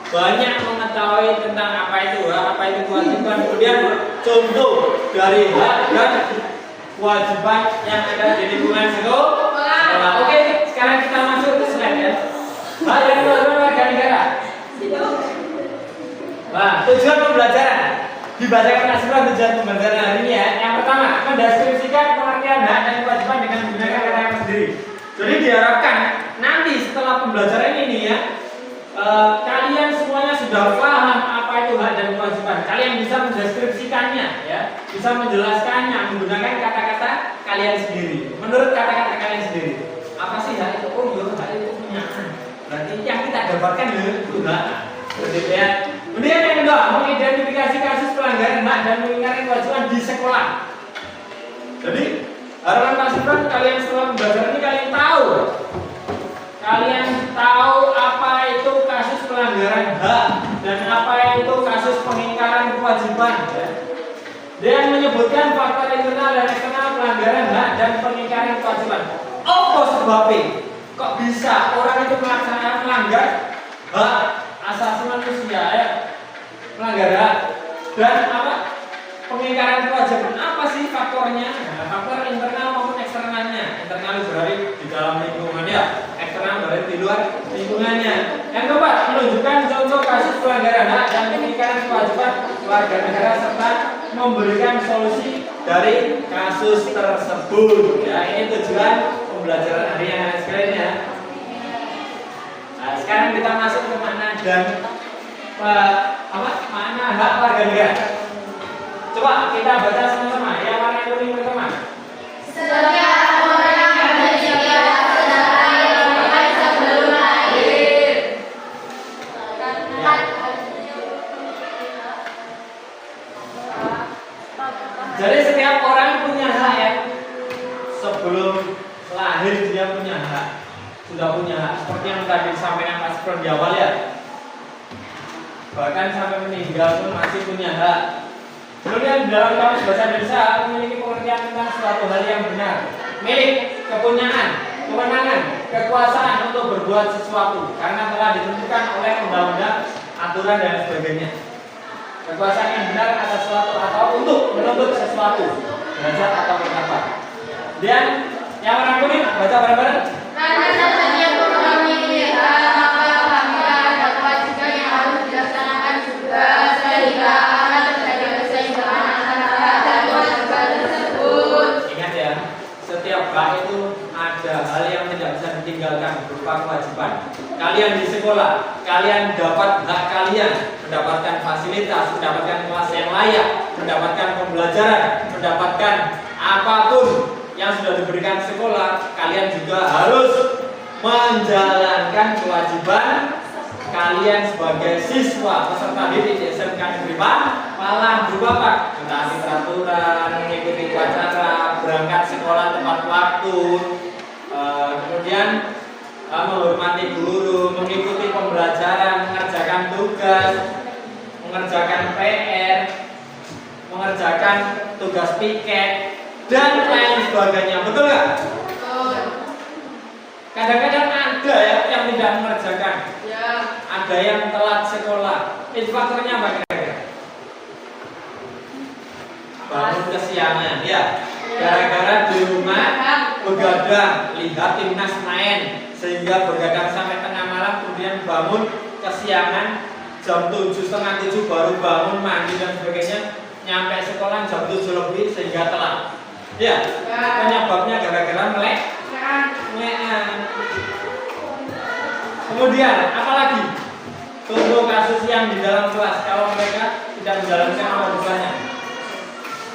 banyak mengetahui tentang apa itu kewajiban. Kemudian contoh dari hak dan kewajiban yang ada di lingkungan sekolah. Oke, sekarang kita masuk ke slide ya. Hak dan kewajiban warga negara. Nah, tujuan pembelajaran dibacakan Asrul tujuan pembelajaran hari ini ya. Yang pertama, mendeskripsikan pengertian hak dan kewajiban dengan menggunakan kata-kata sendiri. Jadi diharapkan nanti setelah pembelajaran ini ya, kalian semuanya sudah paham apa itu hak dan kewajiban. Kalian bisa mendeskripsikannya ya, bisa menjelaskannya menggunakan kata-kata kalian sendiri. Menurut kata-kata kalian sendiri, apa sih hak itu? Oh, yo, hak itu punya. Berarti yang kita dapatkan itu hak. Begitu ya. Kemudian yang kedua, mengidentifikasi kasus pelanggaran hak dan mengingatkan kewajiban di sekolah. Jadi harapan Pak Sifron, kalian setelah pembelajaran ini kalian tahu apa itu kasus pelanggaran hak dan apa itu kasus pengingkaran kewajiban ya. Dan menyebutkan faktor internal dan eksternal pelanggaran hak dan pengingkaran kewajiban. Apa sebabnya? Kok bisa orang itu melanggar hak asasi manusia ya? Melanggar hak dan apa? Pengingkaran kewajiban. Apa sih faktornya? Nah, faktor internal maupun eksternalnya. Internal berarti di dalam lingkungan ya, eksternal berarti di luar lingkungannya. Yang keempat, menunjukkan contoh kasus pelanggaran hak dan pengingkaran kewajiban warga negara serta memberikan solusi dari kasus tersebut. Ya, ini tujuan pembelajaran hari yang sekalian ya. Nah, sekarang kita masuk ke makna dan makna hak warga negara. Coba kita baca sama-sama. Yang warna kuning pertama. Setiap orang memiliki hak sedangkan sebelum lahir. Jadi setiap orang punya hak ya. Sebelum lahir dia punya hak. Sudah punya hak. Seperti yang tadi disampaikan Mas Pron di awal ya. Bahkan sampai meninggal pun masih punya hak. Kemudian dalam kamus bahasa Indonesia memiliki pengertian tentang suatu hal yang benar, milik, kepunyaan, kewenangan, kekuasaan untuk berbuat sesuatu karena telah ditentukan oleh undang-undang, aturan dan sebagainya. Kekuasaan yang benar atas sesuatu atau untuk menuntut sesuatu, derajat atau martabat. Dan yang warna kuning baca bareng-bareng. Karena setiap orang memiliki hak, maka haknya ada kewajiban yang harus dilaksanakan juga sehingga akan terjadi keseimbangan antara hak dan kewajiban tersebut. Ingat ya, setiap hak itu ada hal yang tidak bisa ditinggalkan berupa kewajiban. Kalian di sekolah, kalian dapat hak kalian, mendapatkan fasilitas, mendapatkan kelas yang layak, mendapatkan pembelajaran, mendapatkan apapun yang sudah diberikan sekolah. Kalian juga harus menjalankan kewajiban kalian sebagai siswa peserta didik di SMK Negeri Malang berupa apa? Mentaati peraturan, mengikuti upacara, berangkat sekolah tepat waktu, kemudian menghormati guru, mengikuti pembelajaran, mengerjakan tugas, mengerjakan PR, mengerjakan tugas piket dan lain sebagainya. Betul nggak? Kadang-kadang ada ya yang tidak mengerjakan. Ya. Ada yang telat sekolah. Itu faktornya apa kira-kira? Bangun kesiangan ya. Gara-gara di rumah begadang, lihat timnas main, sehingga begadang sampai tengah malam, kemudian bangun kesiangan jam 7:30 baru bangun mandi dan sebagainya, nyampe sekolah jam 7 lebih sehingga telat. Ya, penyebabnya gara-gara melek. Kemudian apalagi contoh kasus yang di dalam kelas kalau mereka tidak menjalankan kewajibannya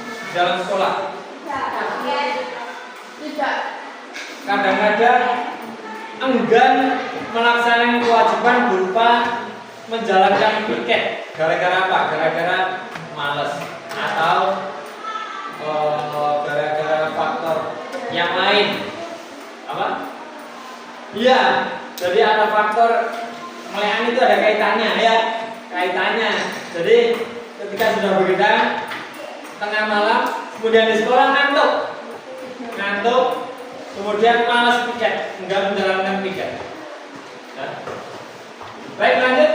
di dalam sekolah. Tidak. Kadang-kadang enggan melaksanakan kewajiban berupa menjalankan piket. Gara-gara apa? Gara-gara malas atau gara-gara faktor yang lain. Apa? Iya, jadi ada faktor melean itu ada kaitannya ya, kaitannya. Jadi ketika sudah begadang tengah malam, kemudian di sekolah ngantuk, kemudian malas piket, enggak menjalankan piket. Ya. Baik, lanjut.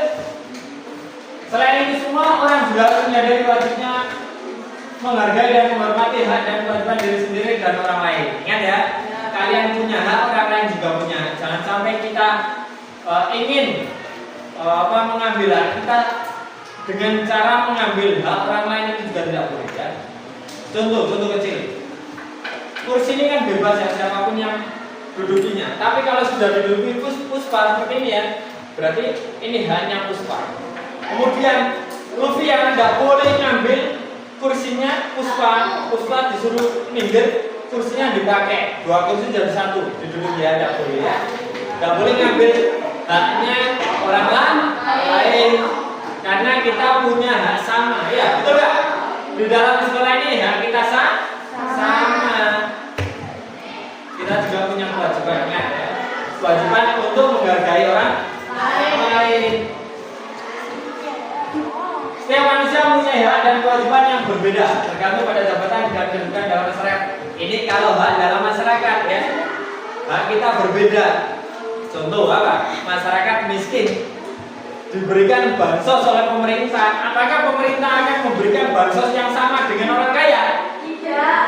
Selain itu semua orang juga harus menyadari wajibnya menghargai dan menghormati hak dan kewajiban diri sendiri dan orang lain. Ingat ya. Kalian punya hak, orang lain juga punya. Jangan sampai kita ingin mengambil hak kita dengan cara mengambil hak orang lain, itu juga tidak boleh ya. Contoh kecil. Kursi ini kan bebas ya, siapapun yang dudukinya. Tapi kalau sudah diduduki Puspa seperti ini ya, berarti ini haknya Puspa. Kemudian Luffy yang tidak boleh ngambil kursinya Puspa disuruh minggir. Kursinya dipakai, 2 kursi jadi 1 diduduki ya, tidak boleh ya. Tidak boleh ngambil haknya orang lain karena kita punya hak sama ya, betul gak? Di dalam sekolah ini hak kita sama. Kita juga punya kewajiban ya. Kewajiban untuk menghargai orang lain. Setiap manusia punya hak dan kewajiban yang berbeda tergantung pada jabatan dan kedudukan dalam masyarakat. Ini kalau hak dalam masyarakat ya, hak kita berbeda. Contoh apa? Masyarakat miskin diberikan bansos oleh pemerintah. Apakah pemerintah akan memberikan bansos yang sama dengan orang kaya? Tidak.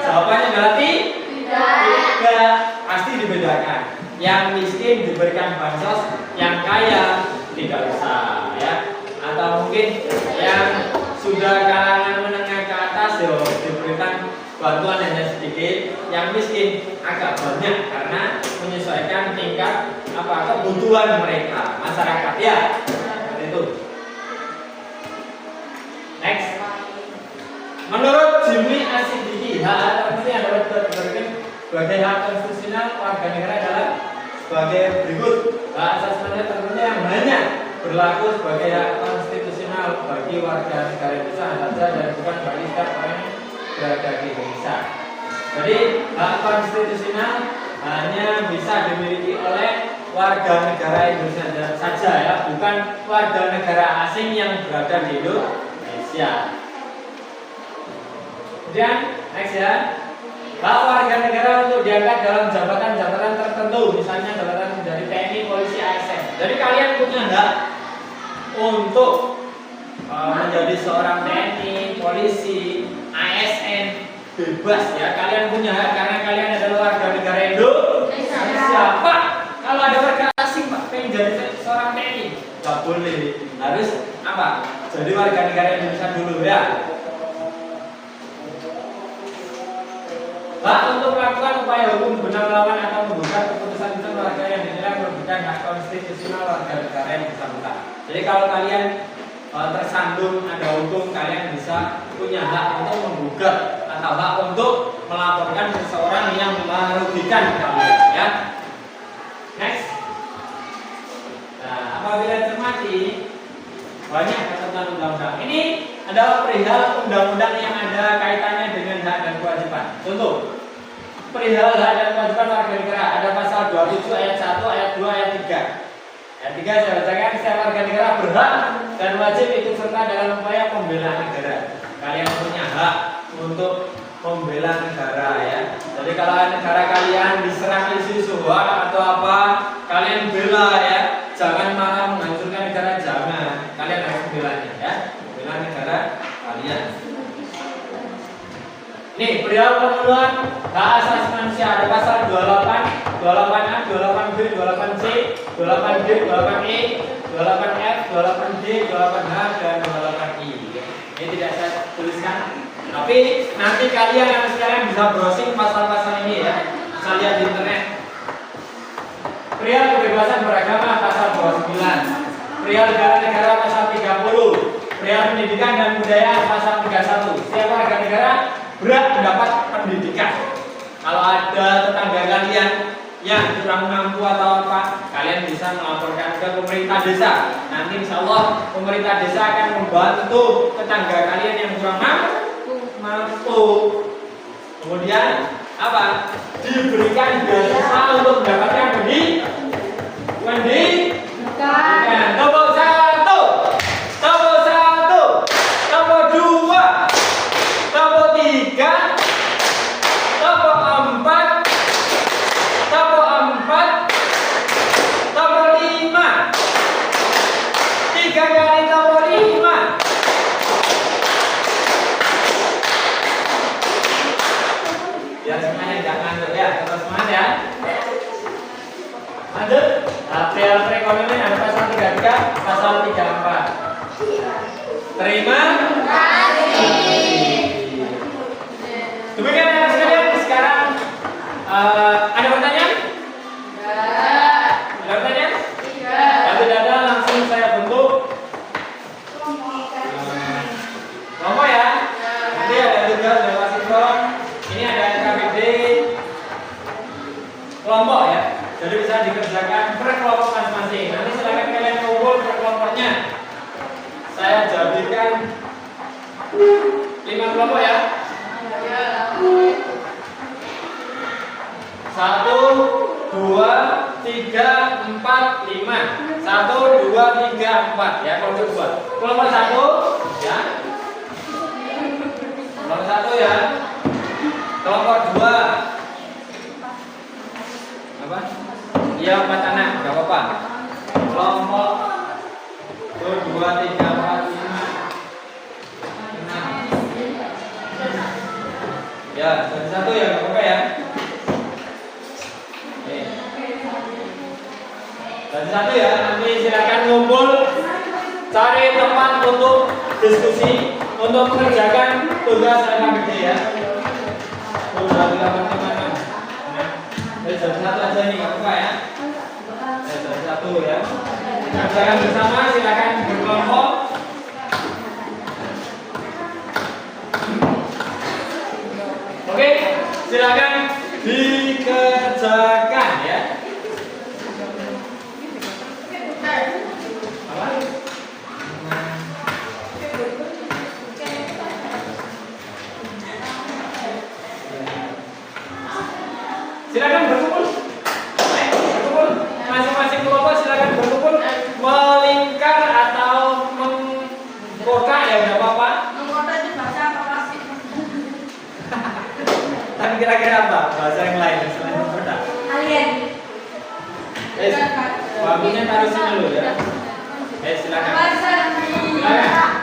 Jawabannya berarti tidak. Pasti dibedakan. Yang miskin diberikan bansos, yang kaya tidak usah ya. Atau mungkin yang sudah kalangan menengah ke atas diberikan bantuan hanya sedikit, yang miskin agak banyak karena menyesuaikan tingkat kebutuhan mereka masyarakat ya. Seperti itu. Next. Menurut Jimmy Asidiki, hak asasi yang dapat diberikan sebagai hak konstitusional warga negara adalah sebagai berikut. Hak asasi manusia tertentu yang hanya berlaku sebagai hak konstitusional bagi warga negara Indonesia saja dan bukan bagi setiap orang yang berada di Indonesia. Jadi hak konstitusional hanya bisa dimiliki oleh warga negara Indonesia saja ya, bukan warga negara asing yang berada di Indonesia. Kemudian next ya, hak warga negara untuk diangkat dalam jabatan-jabatan tertentu, misalnya jabatan dari TNI, polisi, ASN. Jadi kalian punya hak untuk menjadi seorang TNI, polisi, ASN, bebas ya. Kalian punya hak karena kalian adalah warga negara Indonesia. Pak, kalau ada warga asing Pak pengen jadi seorang TNI, nggak boleh. Harus apa? Jadi warga negara Indonesia dulu ya. Hak untuk melakukan upaya hukum benar melawan atau menggugat keputusan warga yang dinilai merugikan hak konstitusional warga negara yang bersangkutan. Jadi kalau kalian tersandung ada hukum, kalian bisa punya hak untuk menggugat atau hak untuk melaporkan seseorang yang merugikan kalian ya. Next. Nah, apabila cermati banyak ketentuan undang-undang. Ini adalah perihal undang-undang yang ada kaitannya dengan hak dan kewajiban. Contoh, perihal hak dan kewajiban warga negara ada pasal 27 ayat 1, ayat 2, ayat 3. Ayat 3 saya bacakan, setiap warga negara berhak dan wajib ikut serta dalam upaya pembelaan negara. Kalian punya hak untuk membela negara ya. Jadi kalau negara kalian diserang isu-isu hoak atau apa, kalian bela ya. Jangan malah menghancurkan negara, jangan. Kalian harus membelanya ya. Bela negara kalian. Nih, perihal pemenuhan hak asasi manusia ada pasal 28, 28A, 28B, 28C, 28D, 28E, 28F, 28D, 28H dan 28I. Ini tidak saya tuliskan. Tapi nanti kalian bisa browsing pasal-pasal ini ya. Bisa lihat di internet. Perihal kebebasan beragama pasal 29, perihal negara pasal 30, perihal pendidikan dan budaya pasal 31. Setiap warga negara berhak mendapat pendidikan. Kalau ada tetangga kalian yang kurang mampu atau apa, kalian bisa melaporkan ke pemerintah desa. Nanti insya Allah pemerintah desa akan membantu tetangga kalian yang kurang mampu. Kemudian apa? Diberikan beasiswa untuk mendapatkan pendidikan. Nomor 1, nomor 1, nomor 2, nomor 3, nomor 4, nomor 4, nomor 5, 3 kali nomor 5. Biar semuanya tidak ngantuk ya, terus semangat ya. Lanjut, perihal perekonomian ada pasal 33, pasal 34. Terima kasih. Demikian anak sekalian, sekarang ada pertanyaan? Ada pertanyaan? Kalau tidak ada, langsung saya bentuk kelompok ya. Nanti ada tugas dari mahasiswa. Ini ada NKBD kelompok ya. Jadi bisa dikerjakan per kelompok masing-masing. Nanti silakan kalian kumpul per kelompoknya. Saya jadikan 5 kelompok ya. 1, 2, 3, 4, 5. 1, 2, 3, 4 ya, kelompok 2. Kelompok 1 ya. Kelompok 1 ya. Kelompok 2 apa? Iya, 4 anak, enggak apa-apa. Kelompok 1, 2, 3, 4, 5. Ya, satu ya, enggak apa-apa ya. Satu ya, nanti silakan ngumpul, cari tempat untuk diskusi, untuk mengerjakan tugas LKPD ya. 2, 3, 4, 5, 6. Jadi satu aja nih, nggak apa ya? Satu ya. Kerjakan bersama, silakan berkelompok. Oke, silakan dikerjakan ya. Apa? Silakan berkumpul. Baik, berkumpul. Masing-masing kelompok silakan berkumpul melingkar atau mengkotak ya, enggak apa-apa. Mengkotak itu bahasa apa sih? Tapi kira-kira apa? Bahasa yang lain selain mengkotak. Alien. Waktunya taruh sini dulu ya. Silakan. Silakan.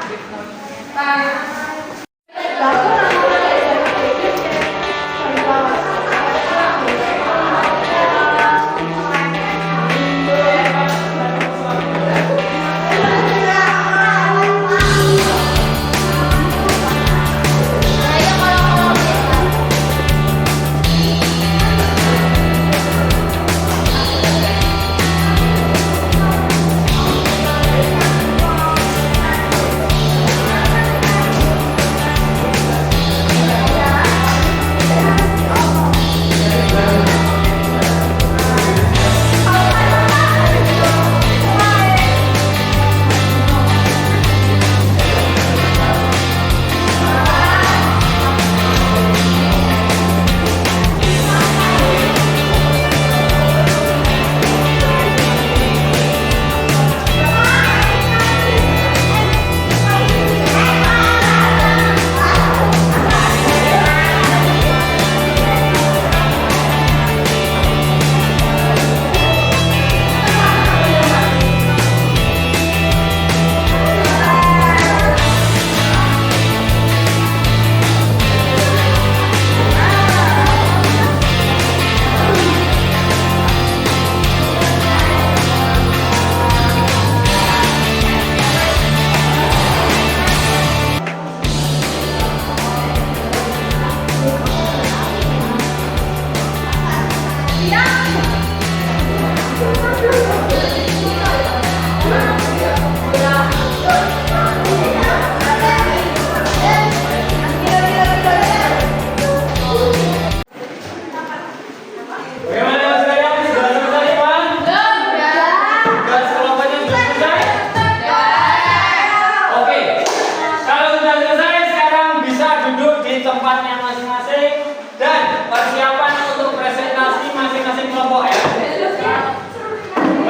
Tempatnya masing-masing dan persiapan untuk presentasi masing-masing kelompok ya.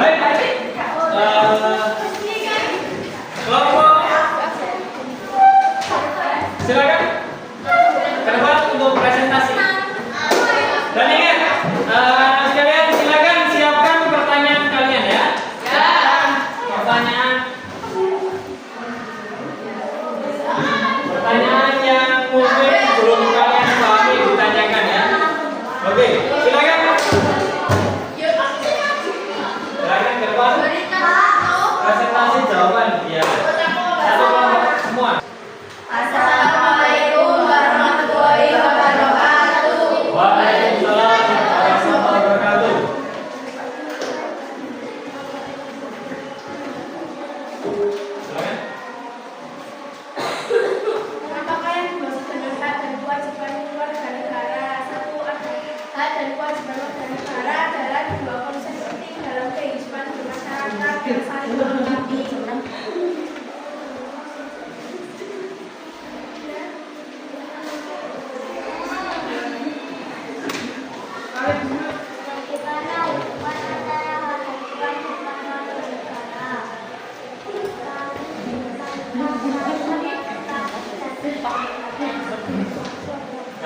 Baik. Kelompok silakan ke depan untuk presentasi. Dan ingat sekalian silakan siapkan pertanyaan kalian ya. Pertanyaan yang mungkin belum kalian pahami ditanyakan ya. Oke, silakan. Silakan ke depan. Presentasi jawaban ya. Satu kelompok semua. Assalamualaikum warahmatullahi wabarakatuh. Waalaikumsalam warahmatullahi wabarakatuh. Silakan. Kenapa kalian membuat hak dan kewajiban warga negara? Satu, hak dan kewajiban warga negara adalah dua konsep penting dalam kehidupan bermasyarakat yang saling melengkapi. Bagaimana hubungan antara hak dan kewajiban warga negara?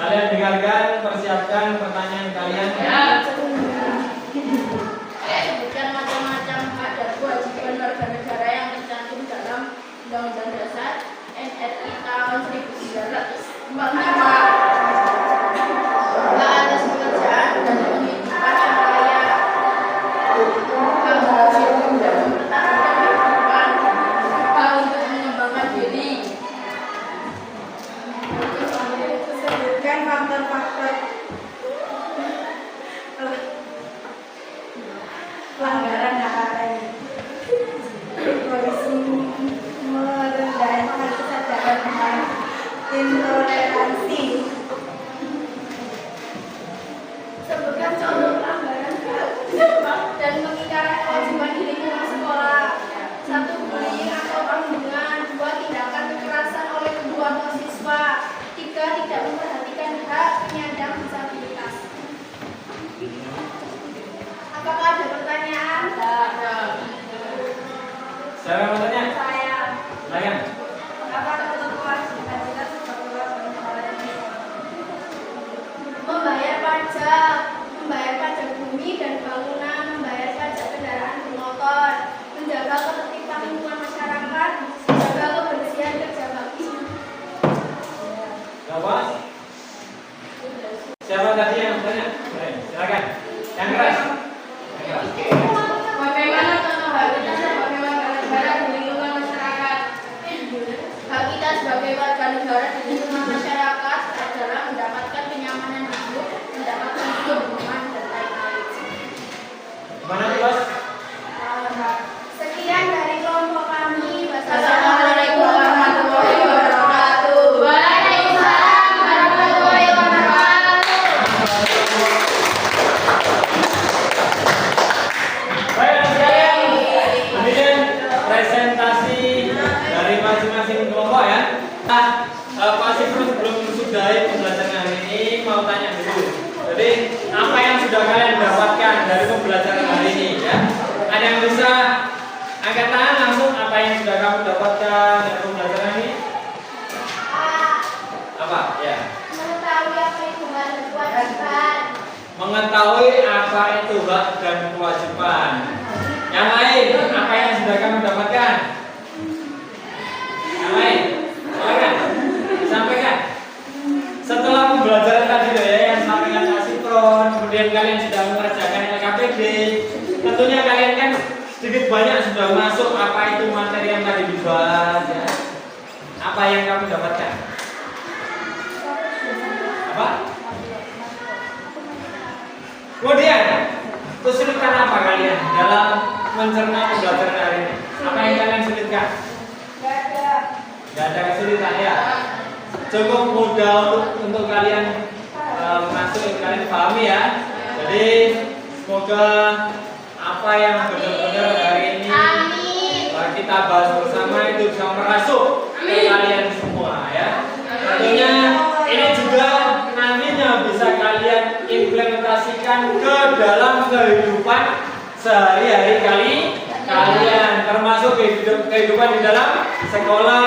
Kalian dengarkan, persiapkan pertanyaan kalian. Sebutkan macam-macam hak dan kewajiban warga negara yang tercantum dalam Undang-Undang Dasar NRI tahun 1945. Hak atas pekerjaan dan penghidupan yang layak, hak hidup dan mempertahankan kehidupan, hak untuk mengembangkan diri. Sebutkan faktor-faktor pelanggaran HAM. Polisi merendahkan kesadaran HAM, intoleransi. Sebutkan contoh pelanggaran dan mengingkari kewajiban di lingkungan sekolah. 1. Bullying atau perundungan. 2. Tindakan kekerasan oleh kedua orang siswa. 3. Tidak memperhatikan hak penyandang disabilitas. Apakah ada pertanyaan? Ada. Siapa yang mau tanya? Saya. Silakan. Apa bentuk kewajiban kita sebagai warga negara Indonesia? Membayar pajak bumi dan bangunan, membayar pajak kendaraan bermotor, menjaga ketertiban lingkungan masyarakat, menjaga kebersihan kerja bakti. Jawab. Siapa tadi yang mau tanya? Silakan. Yang keras. Bagaimana contoh hak kita sebagai warga negara di lingkungan masyarakat? Hak kita sebagai warga negara di lingkungan masyarakat adalah mendapatkan kenyamanan hidup, mendapatkan hidup aman dan lain-lain. Mana Bos? Sekian dari kelompok kami. Wassalamualaikum warahmatullahi wabarakatuh. Waalaikumsalam warahmatullahi wabarakatuh. Baik, sekalian. Kemudian presentasi dari masing-masing kelompok ya. Pak Sifrun sebelum sudahi pembelajaran hari ini mau tanya dulu. Jadi apa yang sudah kalian dapatkan dari pembelajaran hari ini ya? Ada yang bisa angkat tangan langsung apa yang sudah kamu dapatkan dari pembelajaran ini? Apa? Ya. Mengetahui apa itu hak dan kewajiban. Mengetahui apa itu hak dan kewajiban. Yang lain, apa yang sudah kamu dapatkan? Yang lain, silakan sampaikan. Setelah pembelajaran tadi ya yang disampaikan Pak Sifron, kemudian kalian sudah mengerjakan LKPD, tentunya kalian kan sedikit banyak sudah masuk apa itu materi yang tadi dibahas ya. Apa yang kamu dapatkan? Apa? Kemudian kesulitan apa kalian dalam mencerna pembelajaran hari ini? Apa yang kalian sulitkan? Gak ada kesulitan ya. Cukup mudah untuk kalian masuk, kalian pahami ya. Jadi semoga apa yang benar-benar hari ini kita bahas bersama itu bisa merasuk ke kalian semua ya. Tentunya ini juga nantinya bisa kalian implementasikan ke dalam kehidupan sehari-hari kalian, termasuk kehidupan di dalam sekolah,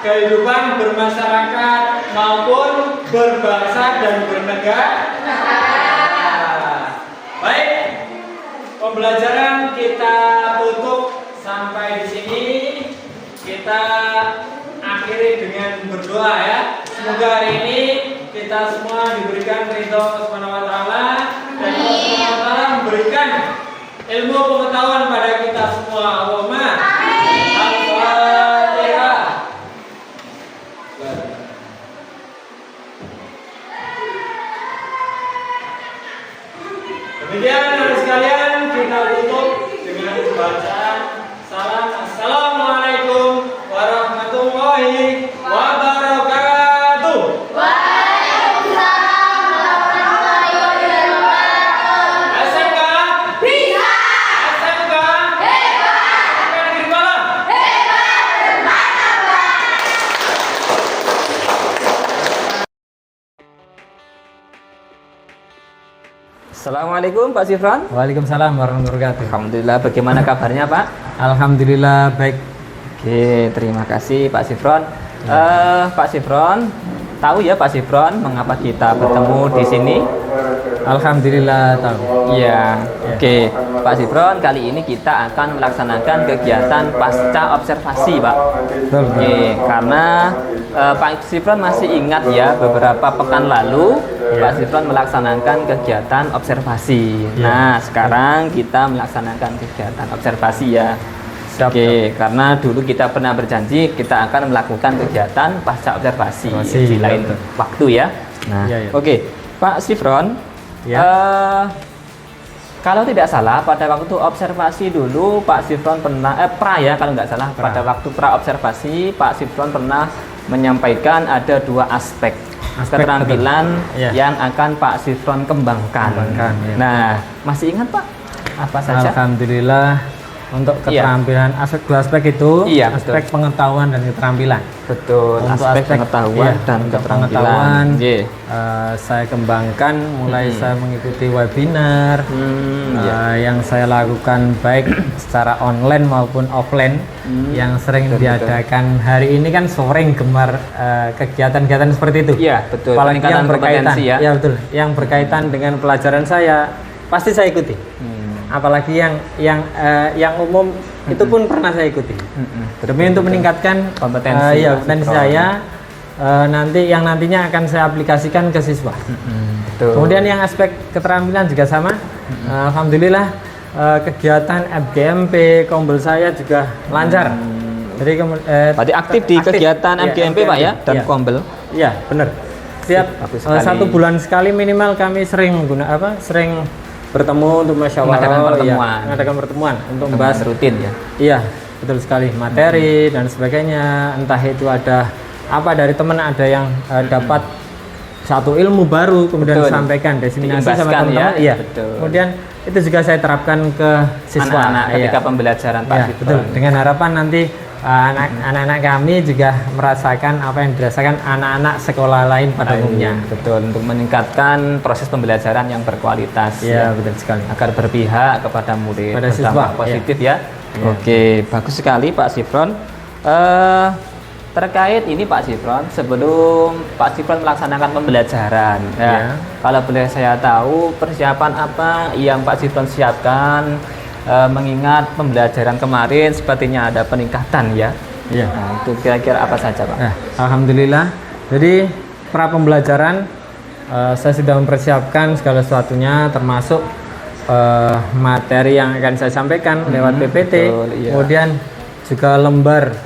kehidupan bermasyarakat maupun berbangsa dan bernegara. Baik, pembelajaran kita tutup sampai di sini. Kita akhiri dengan berdoa ya. Semoga hari ini kita semua diberikan ridho Subhanahu wa taala dan Allah Subhanahu wa taala memberikan ilmu pengetahuan pada kita semua. Allahumma Al-Fatihah. Demikian dari sekalian kita tutup dengan bacaan salam. Assalamualaikum warahmatullahi wabarakatuh. Waalaikumsalam warahmatullahi wabarakatuh. SMK Bisa. SMK Hebat. Negeri Malang. Hebat. Bermartabat. Assalamualaikum Pak Sifron. Waalaikumsalam warahmatullahi wabarakatuh. Alhamdulillah, bagaimana kabarnya Pak? Alhamdulillah baik. Oke, terima kasih Pak Sifron. Pak Sifron, tahu ya Pak Sifron mengapa kita bertemu di sini? Alhamdulillah tahu. Iya. Oke, Pak Sifron, kali ini kita akan melaksanakan kegiatan pasca observasi, Pak. Betul. Oke, karena Pak Sifron masih ingat ya beberapa pekan lalu Pak Sifron melaksanakan kegiatan observasi. Nah, sekarang kita melaksanakan kegiatan observasi ya. Siap, Oke, karena dulu kita pernah berjanji kita akan melakukan kegiatan pasca observasi di lain waktu ya. Nah, Iya, iya. oke, Pak Sifron, Ya. Kalau tidak salah pada waktu observasi dulu Pak Sifron pernah pra ya kalau nggak salah pada waktu pra observasi Pak Sifron pernah menyampaikan ada 2 aspek keterampilan yang akan Pak Sifron kembangkan. Ya. Nah, masih ingat Pak? Apa saja? Alhamdulillah untuk keterampilan aspek itu aspek pengetahuan dan keterampilan. Betul. Untuk aspek pengetahuan dan keterampilan. Saya kembangkan mulai saya mengikuti webinar yang saya lakukan baik secara online maupun offline yang sering diadakan. Hari ini kan sering gemar kegiatan-kegiatan seperti itu. Iya, betul. Apalagi yang berkaitan ya. Betul. Yang berkaitan dengan pelajaran saya pasti saya ikuti. Apalagi yang umum itu pun pernah saya ikuti. Demi untuk meningkatkan kompetensi saya nanti yang nantinya akan saya aplikasikan ke siswa. Betul. Kemudian yang aspek keterampilan juga sama. Alhamdulillah kegiatan FGMP Kombel saya juga lancar. Jadi berarti aktif di kegiatan FGMP Pak ya dan Kombel. Iya, benar. Setiap 1 bulan sekali minimal kami sering bertemu untuk musyawarah, mengadakan pertemuan untuk membahas rutin ya. Iya, betul sekali, materi dan sebagainya. Entah itu ada apa dari teman, ada yang dapat satu ilmu baru kemudian disampaikan, diseminasi sama teman-teman. Iya. Kemudian itu juga saya terapkan ke siswa anak-anak ketika pembelajaran Pak Sifron. Betul. Dengan harapan nanti anak-anak kami juga merasakan apa yang dirasakan anak-anak sekolah lain pada umumnya. Betul, untuk meningkatkan proses pembelajaran yang berkualitas. Iya, betul sekali. Agar berpihak kepada murid, pada siswa positif ya. Oke, bagus sekali Pak Sifron. Terkait ini Pak Sifron, sebelum Pak Sifron melaksanakan pembelajaran, kalau boleh saya tahu persiapan apa yang Pak Sifron siapkan? Mengingat pembelajaran kemarin sepertinya ada peningkatan ya. Iya. Nah, itu kira-kira apa saja Pak? Alhamdulillah. Jadi pra pembelajaran saya sudah mempersiapkan segala sesuatunya, termasuk materi yang akan saya sampaikan lewat PPT. Betul, iya. Kemudian juga lembar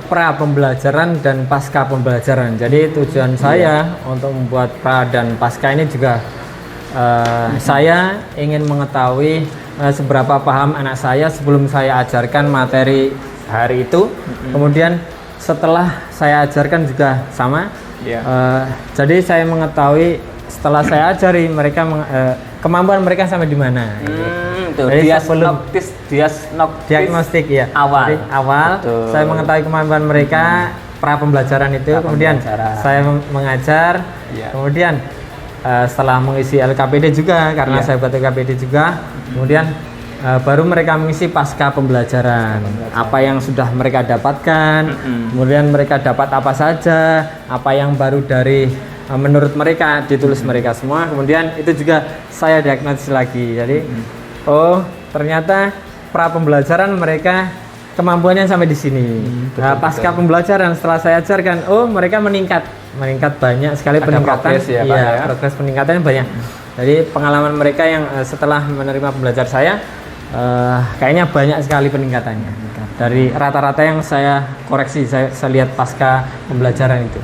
pra pembelajaran dan pasca pembelajaran. Jadi tujuan saya untuk membuat pra dan pasca ini juga saya ingin mengetahui seberapa paham anak saya sebelum saya ajarkan materi hari itu. Kemudian setelah saya ajarkan juga sama. Jadi saya mengetahui setelah saya ajari mereka kemampuan mereka sampai di mana. Jadi diagnostik ya. Awal saya mengetahui kemampuan mereka pra pembelajaran itu. Kemudian saya mengajar. Kemudian setelah mengisi LKPD juga karena saya buat LKPD juga, kemudian baru mereka mengisi pasca pembelajaran. Apa yang sudah mereka dapatkan, kemudian mereka dapat apa saja, apa yang baru dari menurut mereka ditulis mereka semua. Kemudian itu juga saya diagnosis lagi. Jadi oh ternyata pra pembelajaran mereka kemampuannya sampai di sini. Pasca pembelajaran setelah saya ajarkan, oh mereka meningkat banyak sekali. Ada peningkatan. Progres peningkatannya banyak. Jadi pengalaman mereka yang setelah menerima pembelajar saya kayaknya banyak sekali peningkatannya. Dari rata-rata yang saya koreksi, saya lihat pasca pembelajaran itu.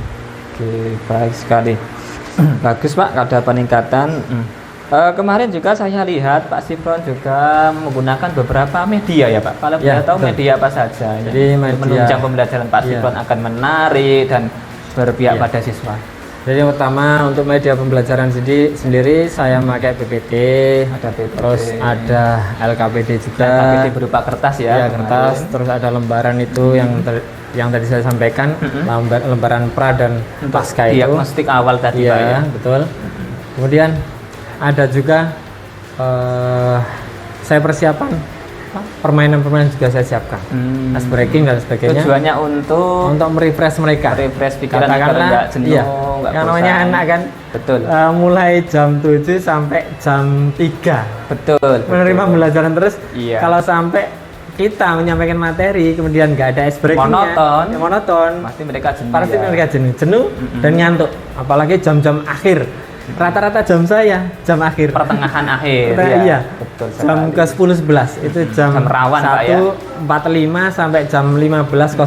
Oke, baik sekali. Bagus Pak, ada peningkatan. Kemarin juga saya lihat Pak Sifron juga menggunakan beberapa media ya Pak. Kalau boleh tahu media apa saja? Jadi menunjang pembelajaran Pak Sifron akan menarik dan berpihak pada siswa. Jadi yang pertama untuk media pembelajaran sendiri saya memakai PPT, terus ada LKPD juga. LKPD berupa kertas ya? Kertas. Terus ada lembaran itu yang tadi saya sampaikan, lembaran pra dan pasca itu. Diagnostik awal tadi Pak ya? Betul. Kemudian ada juga saya persiapan permainan-permainan juga saya siapkan, ice breaking dan sebagainya. Tujuannya untuk merefresh mereka, pikiran agar nggak jenuh, nggak yang namanya anak kan. Betul. Mulai jam 7 sampai jam 3. Betul. Menerima pembelajaran terus. Kalau sampai kita menyampaikan materi kemudian nggak ada ice breakingnya, monoton. Pasti mereka jenuh. Pasti mereka jenuh dan ngantuk. Apalagi jam-jam akhir. Rata-rata jam saya jam akhir, pertengahan akhir. Iya, betul. Jam ke 10-11 itu jam rawan 1.45 sampai jam 15.05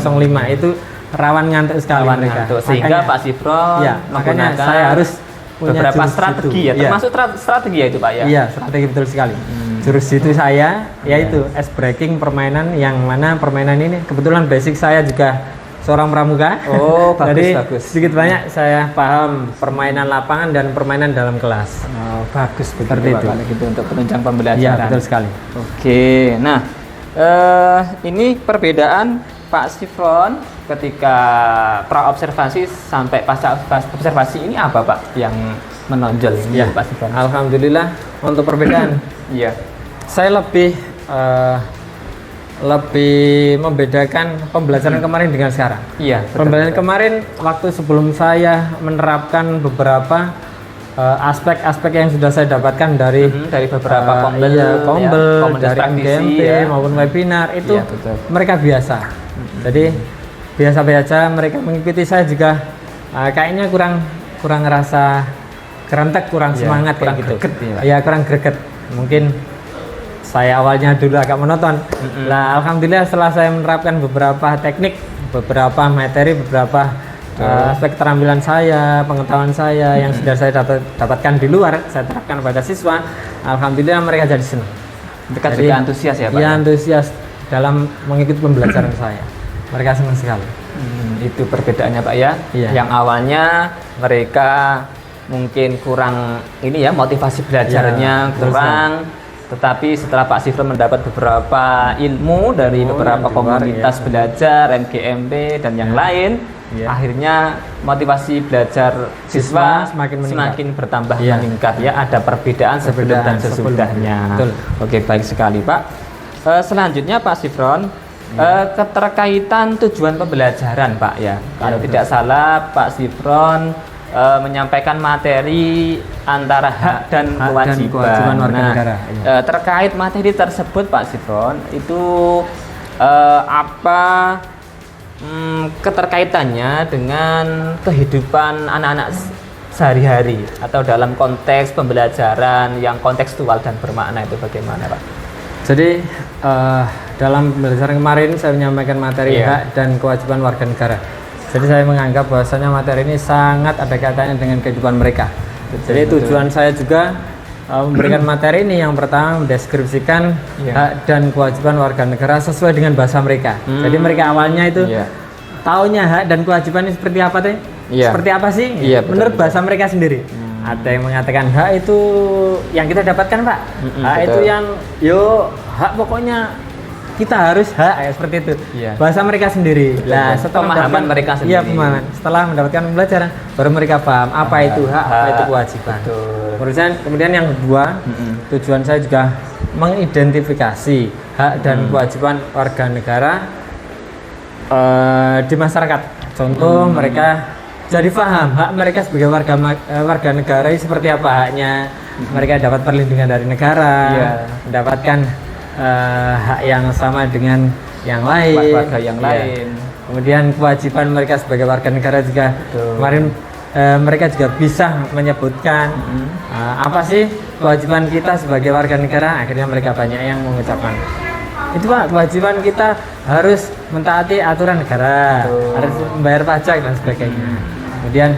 itu rawan ngantuk sekali mereka. Sehingga Pak Sifron makanya saya harus beberapa jurus strategi jitu. ya, Iya. termasuk strategi ya itu Pak ya. Iya, strategi betul sekali. Jurus jitu saya yaitu ice breaking, permainan yang mana permainan ini kebetulan basic saya juga seorang pramuka. Oh, bagus, Jadi bagus. sedikit banyak saya paham permainan lapangan dan permainan dalam kelas. Oh, bagus Seperti begitu Pak, itu. kalau gitu untuk penunjang pembelajaran. Iya, betul sekali. Oke, nah ini perbedaan Pak Sifron ketika pra observasi sampai pasca observasi ini apa Pak yang menonjol ini Ya, Pak Sifron? alhamdulillah untuk perbedaan Iya. saya lebih membedakan pembelajaran kemarin dengan sekarang. Iya. betul, Pembelajaran betul. kemarin waktu sebelum saya menerapkan beberapa aspek-aspek yang sudah saya dapatkan dari Dari beberapa kombel, kombel, ya, komunitas dari praktisi, MGMP ya. maupun webinar itu Iya, betul. mereka biasa. Jadi biasa-biasa mereka mengikuti, saya juga kayaknya kurang ngerasa kerentek, kurang Iya, semangat kurang kayak gitu. greget, ya, Pak. Ya kurang greget. Mungkin saya awalnya dulu agak monoton. Nah, alhamdulillah setelah saya menerapkan beberapa teknik, beberapa materi, beberapa aspek keterampilan saya, pengetahuan saya yang sudah saya dapatkan di luar, saya terapkan pada siswa. Alhamdulillah mereka jadi senang. Mereka Jadi, juga antusias ya Pak. Iya, antusias dalam mengikuti pembelajaran saya. Mereka senang sekali. Itu perbedaannya Pak ya. Iya. Yang awalnya mereka mungkin kurang ini ya, motivasi belajarnya Iya, betul kurang. Tetapi setelah Pak Sifron mendapat beberapa ilmu dari beberapa yang di luar, komunitas ya. belajar, MGMP dan yang lain, Iya. akhirnya motivasi belajar siswa semakin meningkat. semakin bertambah Iya. meningkat ya. Ada perbedaan sebelum Perbedaan dan sebelum. sesudahnya. Betul. Oke, baik sekali Pak. Selanjutnya Pak Sifron, keterkaitan tujuan pembelajaran Pak ya. Kalau betul. tidak salah Pak Sifron menyampaikan materi antara hak dan Hak dan kewajiban. kewajiban warga negara, iya. Terkait materi tersebut Pak Sifron itu apa keterkaitannya dengan kehidupan anak-anak sehari-hari atau dalam konteks pembelajaran yang kontekstual dan bermakna itu bagaimana Pak? Jadi dalam pembelajaran kemarin saya menyampaikan materi Iya. hak dan kewajiban warga negara. Jadi saya menganggap bahwasanya materi ini sangat ada kaitannya dengan kehidupan mereka. Jadi tujuan saya juga memberikan materi ini yang pertama mendeskripsikan Iya. hak dan kewajiban warga negara sesuai dengan bahasa mereka. Jadi mereka awalnya itu Iya. taunya hak dan kewajiban ini seperti apa teh? Iya. Seperti apa sih? Iya, betul, Menurut betul. bahasa mereka sendiri. Ada yang mengatakan hak itu yang kita dapatkan Pak. Hak betul. itu yang hak pokoknya kita harus hak ya, seperti itu. Iya. Bahasa mereka sendiri. Lah, setelah Pemahaman mendapatkan- mereka sendiri. Iya, pemahaman. Setelah mendapatkan pembelajaran baru mereka paham apa itu hak, apa itu kewajiban. Betul. Kemudian yang kedua, tujuan saya juga mengidentifikasi hak dan kewajiban warga negara di masyarakat. Contoh mereka jadi paham hak mereka sebagai warga negara ini seperti apa haknya. Mereka dapat perlindungan dari negara, Iya. mendapatkan hak yang sama dengan yang lain, Warga yang Iya. lain. Kemudian kewajiban mereka sebagai warga negara juga kemarin mereka juga bisa menyebutkan apa sih kewajiban kita sebagai warga negara. Akhirnya mereka banyak yang mengucapkan itu Pak, kewajiban kita harus mentaati aturan negara, harus membayar pajak dan sebagainya. Kemudian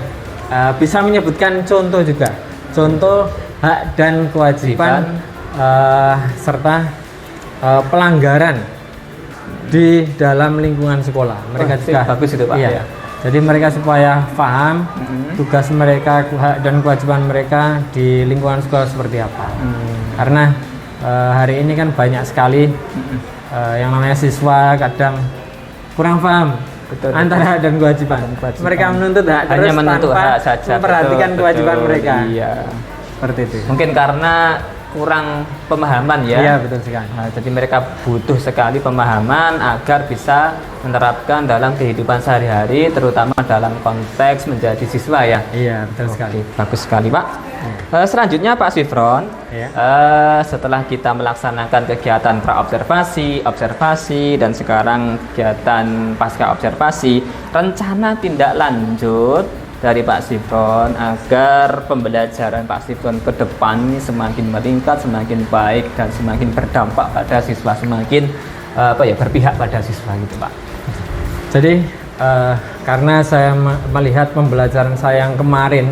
bisa menyebutkan contoh juga, contoh hak dan kewajiban serta pelanggaran di dalam lingkungan sekolah. Mereka Wah, juga bagus itu, Pak. Iya. Ya. Jadi mereka supaya paham tugas mereka, hak dan kewajiban mereka di lingkungan sekolah seperti apa. Karena hari ini kan banyak sekali yang namanya siswa kadang kurang paham Betul, antara hak dan kewajiban. Mereka menuntut hak Hanya terus menuntut tanpa hak saja. memperhatikan Betul, kewajiban betul. mereka. Iya. Seperti itu. Mungkin karena kurang pemahaman ya. Iya, betul sekali. Nah, jadi mereka butuh sekali pemahaman agar bisa menerapkan dalam kehidupan sehari-hari, terutama dalam konteks menjadi siswa ya. Iya, betul sekali. Oke, bagus sekali Pak. Selanjutnya Pak Sifron, Iya. setelah kita melaksanakan kegiatan praobservasi, observasi, dan sekarang kegiatan pasca observasi, rencana tindak lanjut dari Pak Sifron agar pembelajaran Pak Sifron ke depan ini semakin meningkat, semakin baik, dan semakin berdampak pada siswa, semakin berpihak pada siswa gitu Pak. Jadi karena saya melihat pembelajaran saya yang kemarin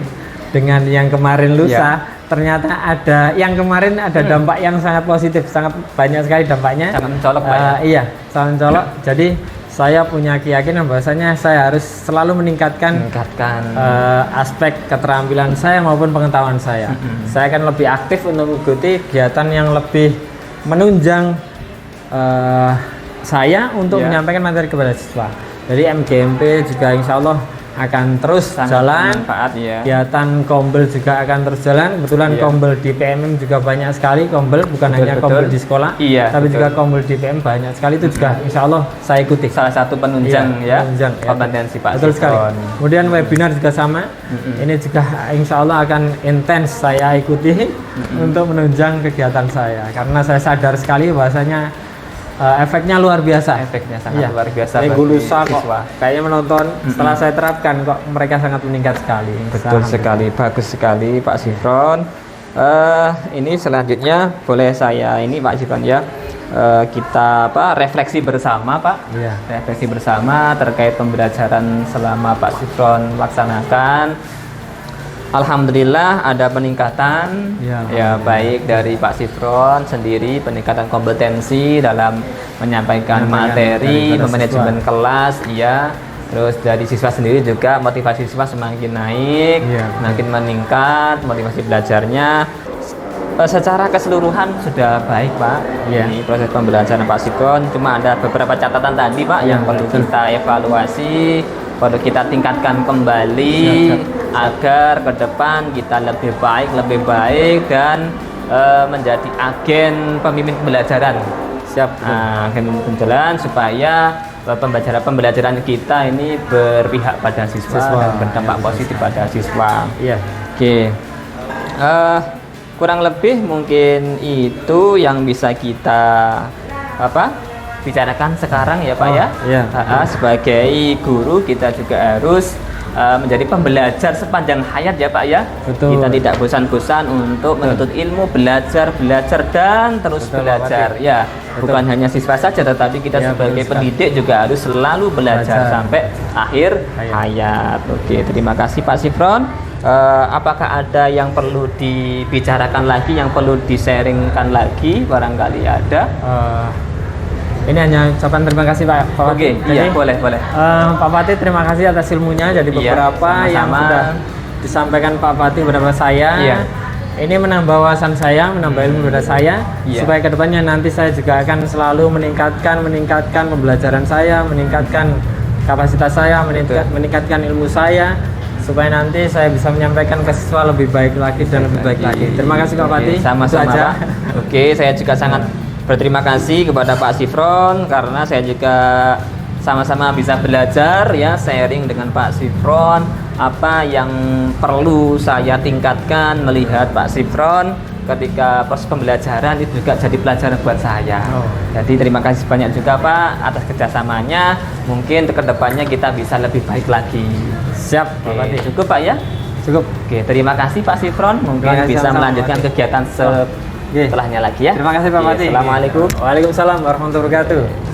dengan yang kemarin lusa, Iya. ternyata ada yang kemarin ada dampak yang sangat positif, sangat banyak sekali dampaknya. Sangat mencolok, Pak, ya? Iya, sangat mencolok. Jadi saya punya keyakinan bahwasanya saya harus selalu meningkatkan aspek keterampilan saya maupun pengetahuan saya. Saya akan lebih aktif untuk mengikuti kegiatan yang lebih menunjang saya untuk menyampaikan materi kepada siswa. Jadi MGMP juga insya Allah akan terus jalan. Bermanfaat, ya. Kegiatan Kombel juga akan terus jalan. Kebetulan Kombel di PMM juga banyak sekali Kombel, bukan hanya Kombel di sekolah, tapi juga Kombel di PM banyak sekali. Itu juga insya Allah saya ikuti. Salah satu penunjang penunjang, kompetensi Pak Betul sekali. Sifron. Kemudian webinar juga sama. Ini juga insya Allah akan intens saya ikuti untuk menunjang kegiatan saya, karena saya sadar sekali bahwasanya efeknya luar biasa. Efeknya sangat luar biasa. Minggu bagi lusa kok siswa. kayaknya menonton, setelah saya terapkan kok mereka sangat meningkat sekali. Betul sekali, bagus sekali Pak Sifron. Ini selanjutnya boleh saya ini Pak Sifron ya, kita refleksi bersama Pak. Iya. Refleksi bersama terkait pembelajaran selama Pak Sifron laksanakan. Alhamdulillah ada peningkatan ya baik dari Pak Sifron sendiri, peningkatan kompetensi dalam menyampaikan materi, memanajemen kelas, terus dari siswa sendiri juga motivasi siswa semakin naik, semakin meningkat motivasi belajarnya. Secara keseluruhan sudah baik Pak. Ini proses pembelajaran Pak Sifron, cuma ada beberapa catatan tadi Pak yang perlu kita evaluasi, perlu kita tingkatkan kembali agar ke depan kita lebih baik dan menjadi agen pemimpin pembelajaran. Agen pemimpin pembelajaran supaya pembelajaran kita ini berpihak pada siswa dan berdampak positif pada siswa. Oke. Kurang lebih mungkin itu yang bisa kita bicarakan sekarang ya Pak sebagai guru kita juga harus menjadi pembelajar sepanjang hayat ya Pak ya. Betul. Kita tidak bosan-bosan untuk menuntut ilmu, belajar dan terus belajar ya. Bukan hanya siswa saja, tetapi kita sebagai pendidik juga harus selalu belajar sampai akhir hayat. Oke, terima kasih Pak Sifron. Apakah ada yang perlu dibicarakan lagi, yang perlu di-sharingkan lagi? Barangkali ada. Ini hanya ucapan terima kasih Pak Fatih. Boleh. Pak Fatih terima kasih atas ilmunya. Jadi beberapa yang sudah disampaikan Pak Fatih kepada saya, ini menambah wawasan saya, menambah ilmu kepada saya, supaya kedepannya nanti saya juga akan selalu meningkatkan pembelajaran saya, meningkatkan kapasitas saya, meningkatkan ilmu saya, supaya nanti saya bisa menyampaikan ke siswa lebih baik lagi dan lebih baik lagi. Terima kasih Pak Fatih. Sama-sama Pak. Oke, saya juga sangat berterima kasih kepada Pak Sifron karena saya juga sama-sama bisa belajar sharing dengan Pak Sifron apa yang perlu saya tingkatkan melihat Pak Sifron ketika proses pembelajaran itu juga jadi pelajaran buat saya. Jadi terima kasih banyak juga Pak atas kerjasamanya. Mungkin ke depannya kita bisa lebih baik lagi. Siap Pak Fatih. Cukup Pak ya? Cukup. Oke, terima kasih Pak Sifron. Mungkin bisa melanjutkan kegiatan setelahnya lagi ya. Terima kasih Pak Fatih. Assalamualaikum. Waalaikumsalam warahmatullahi wabarakatuh.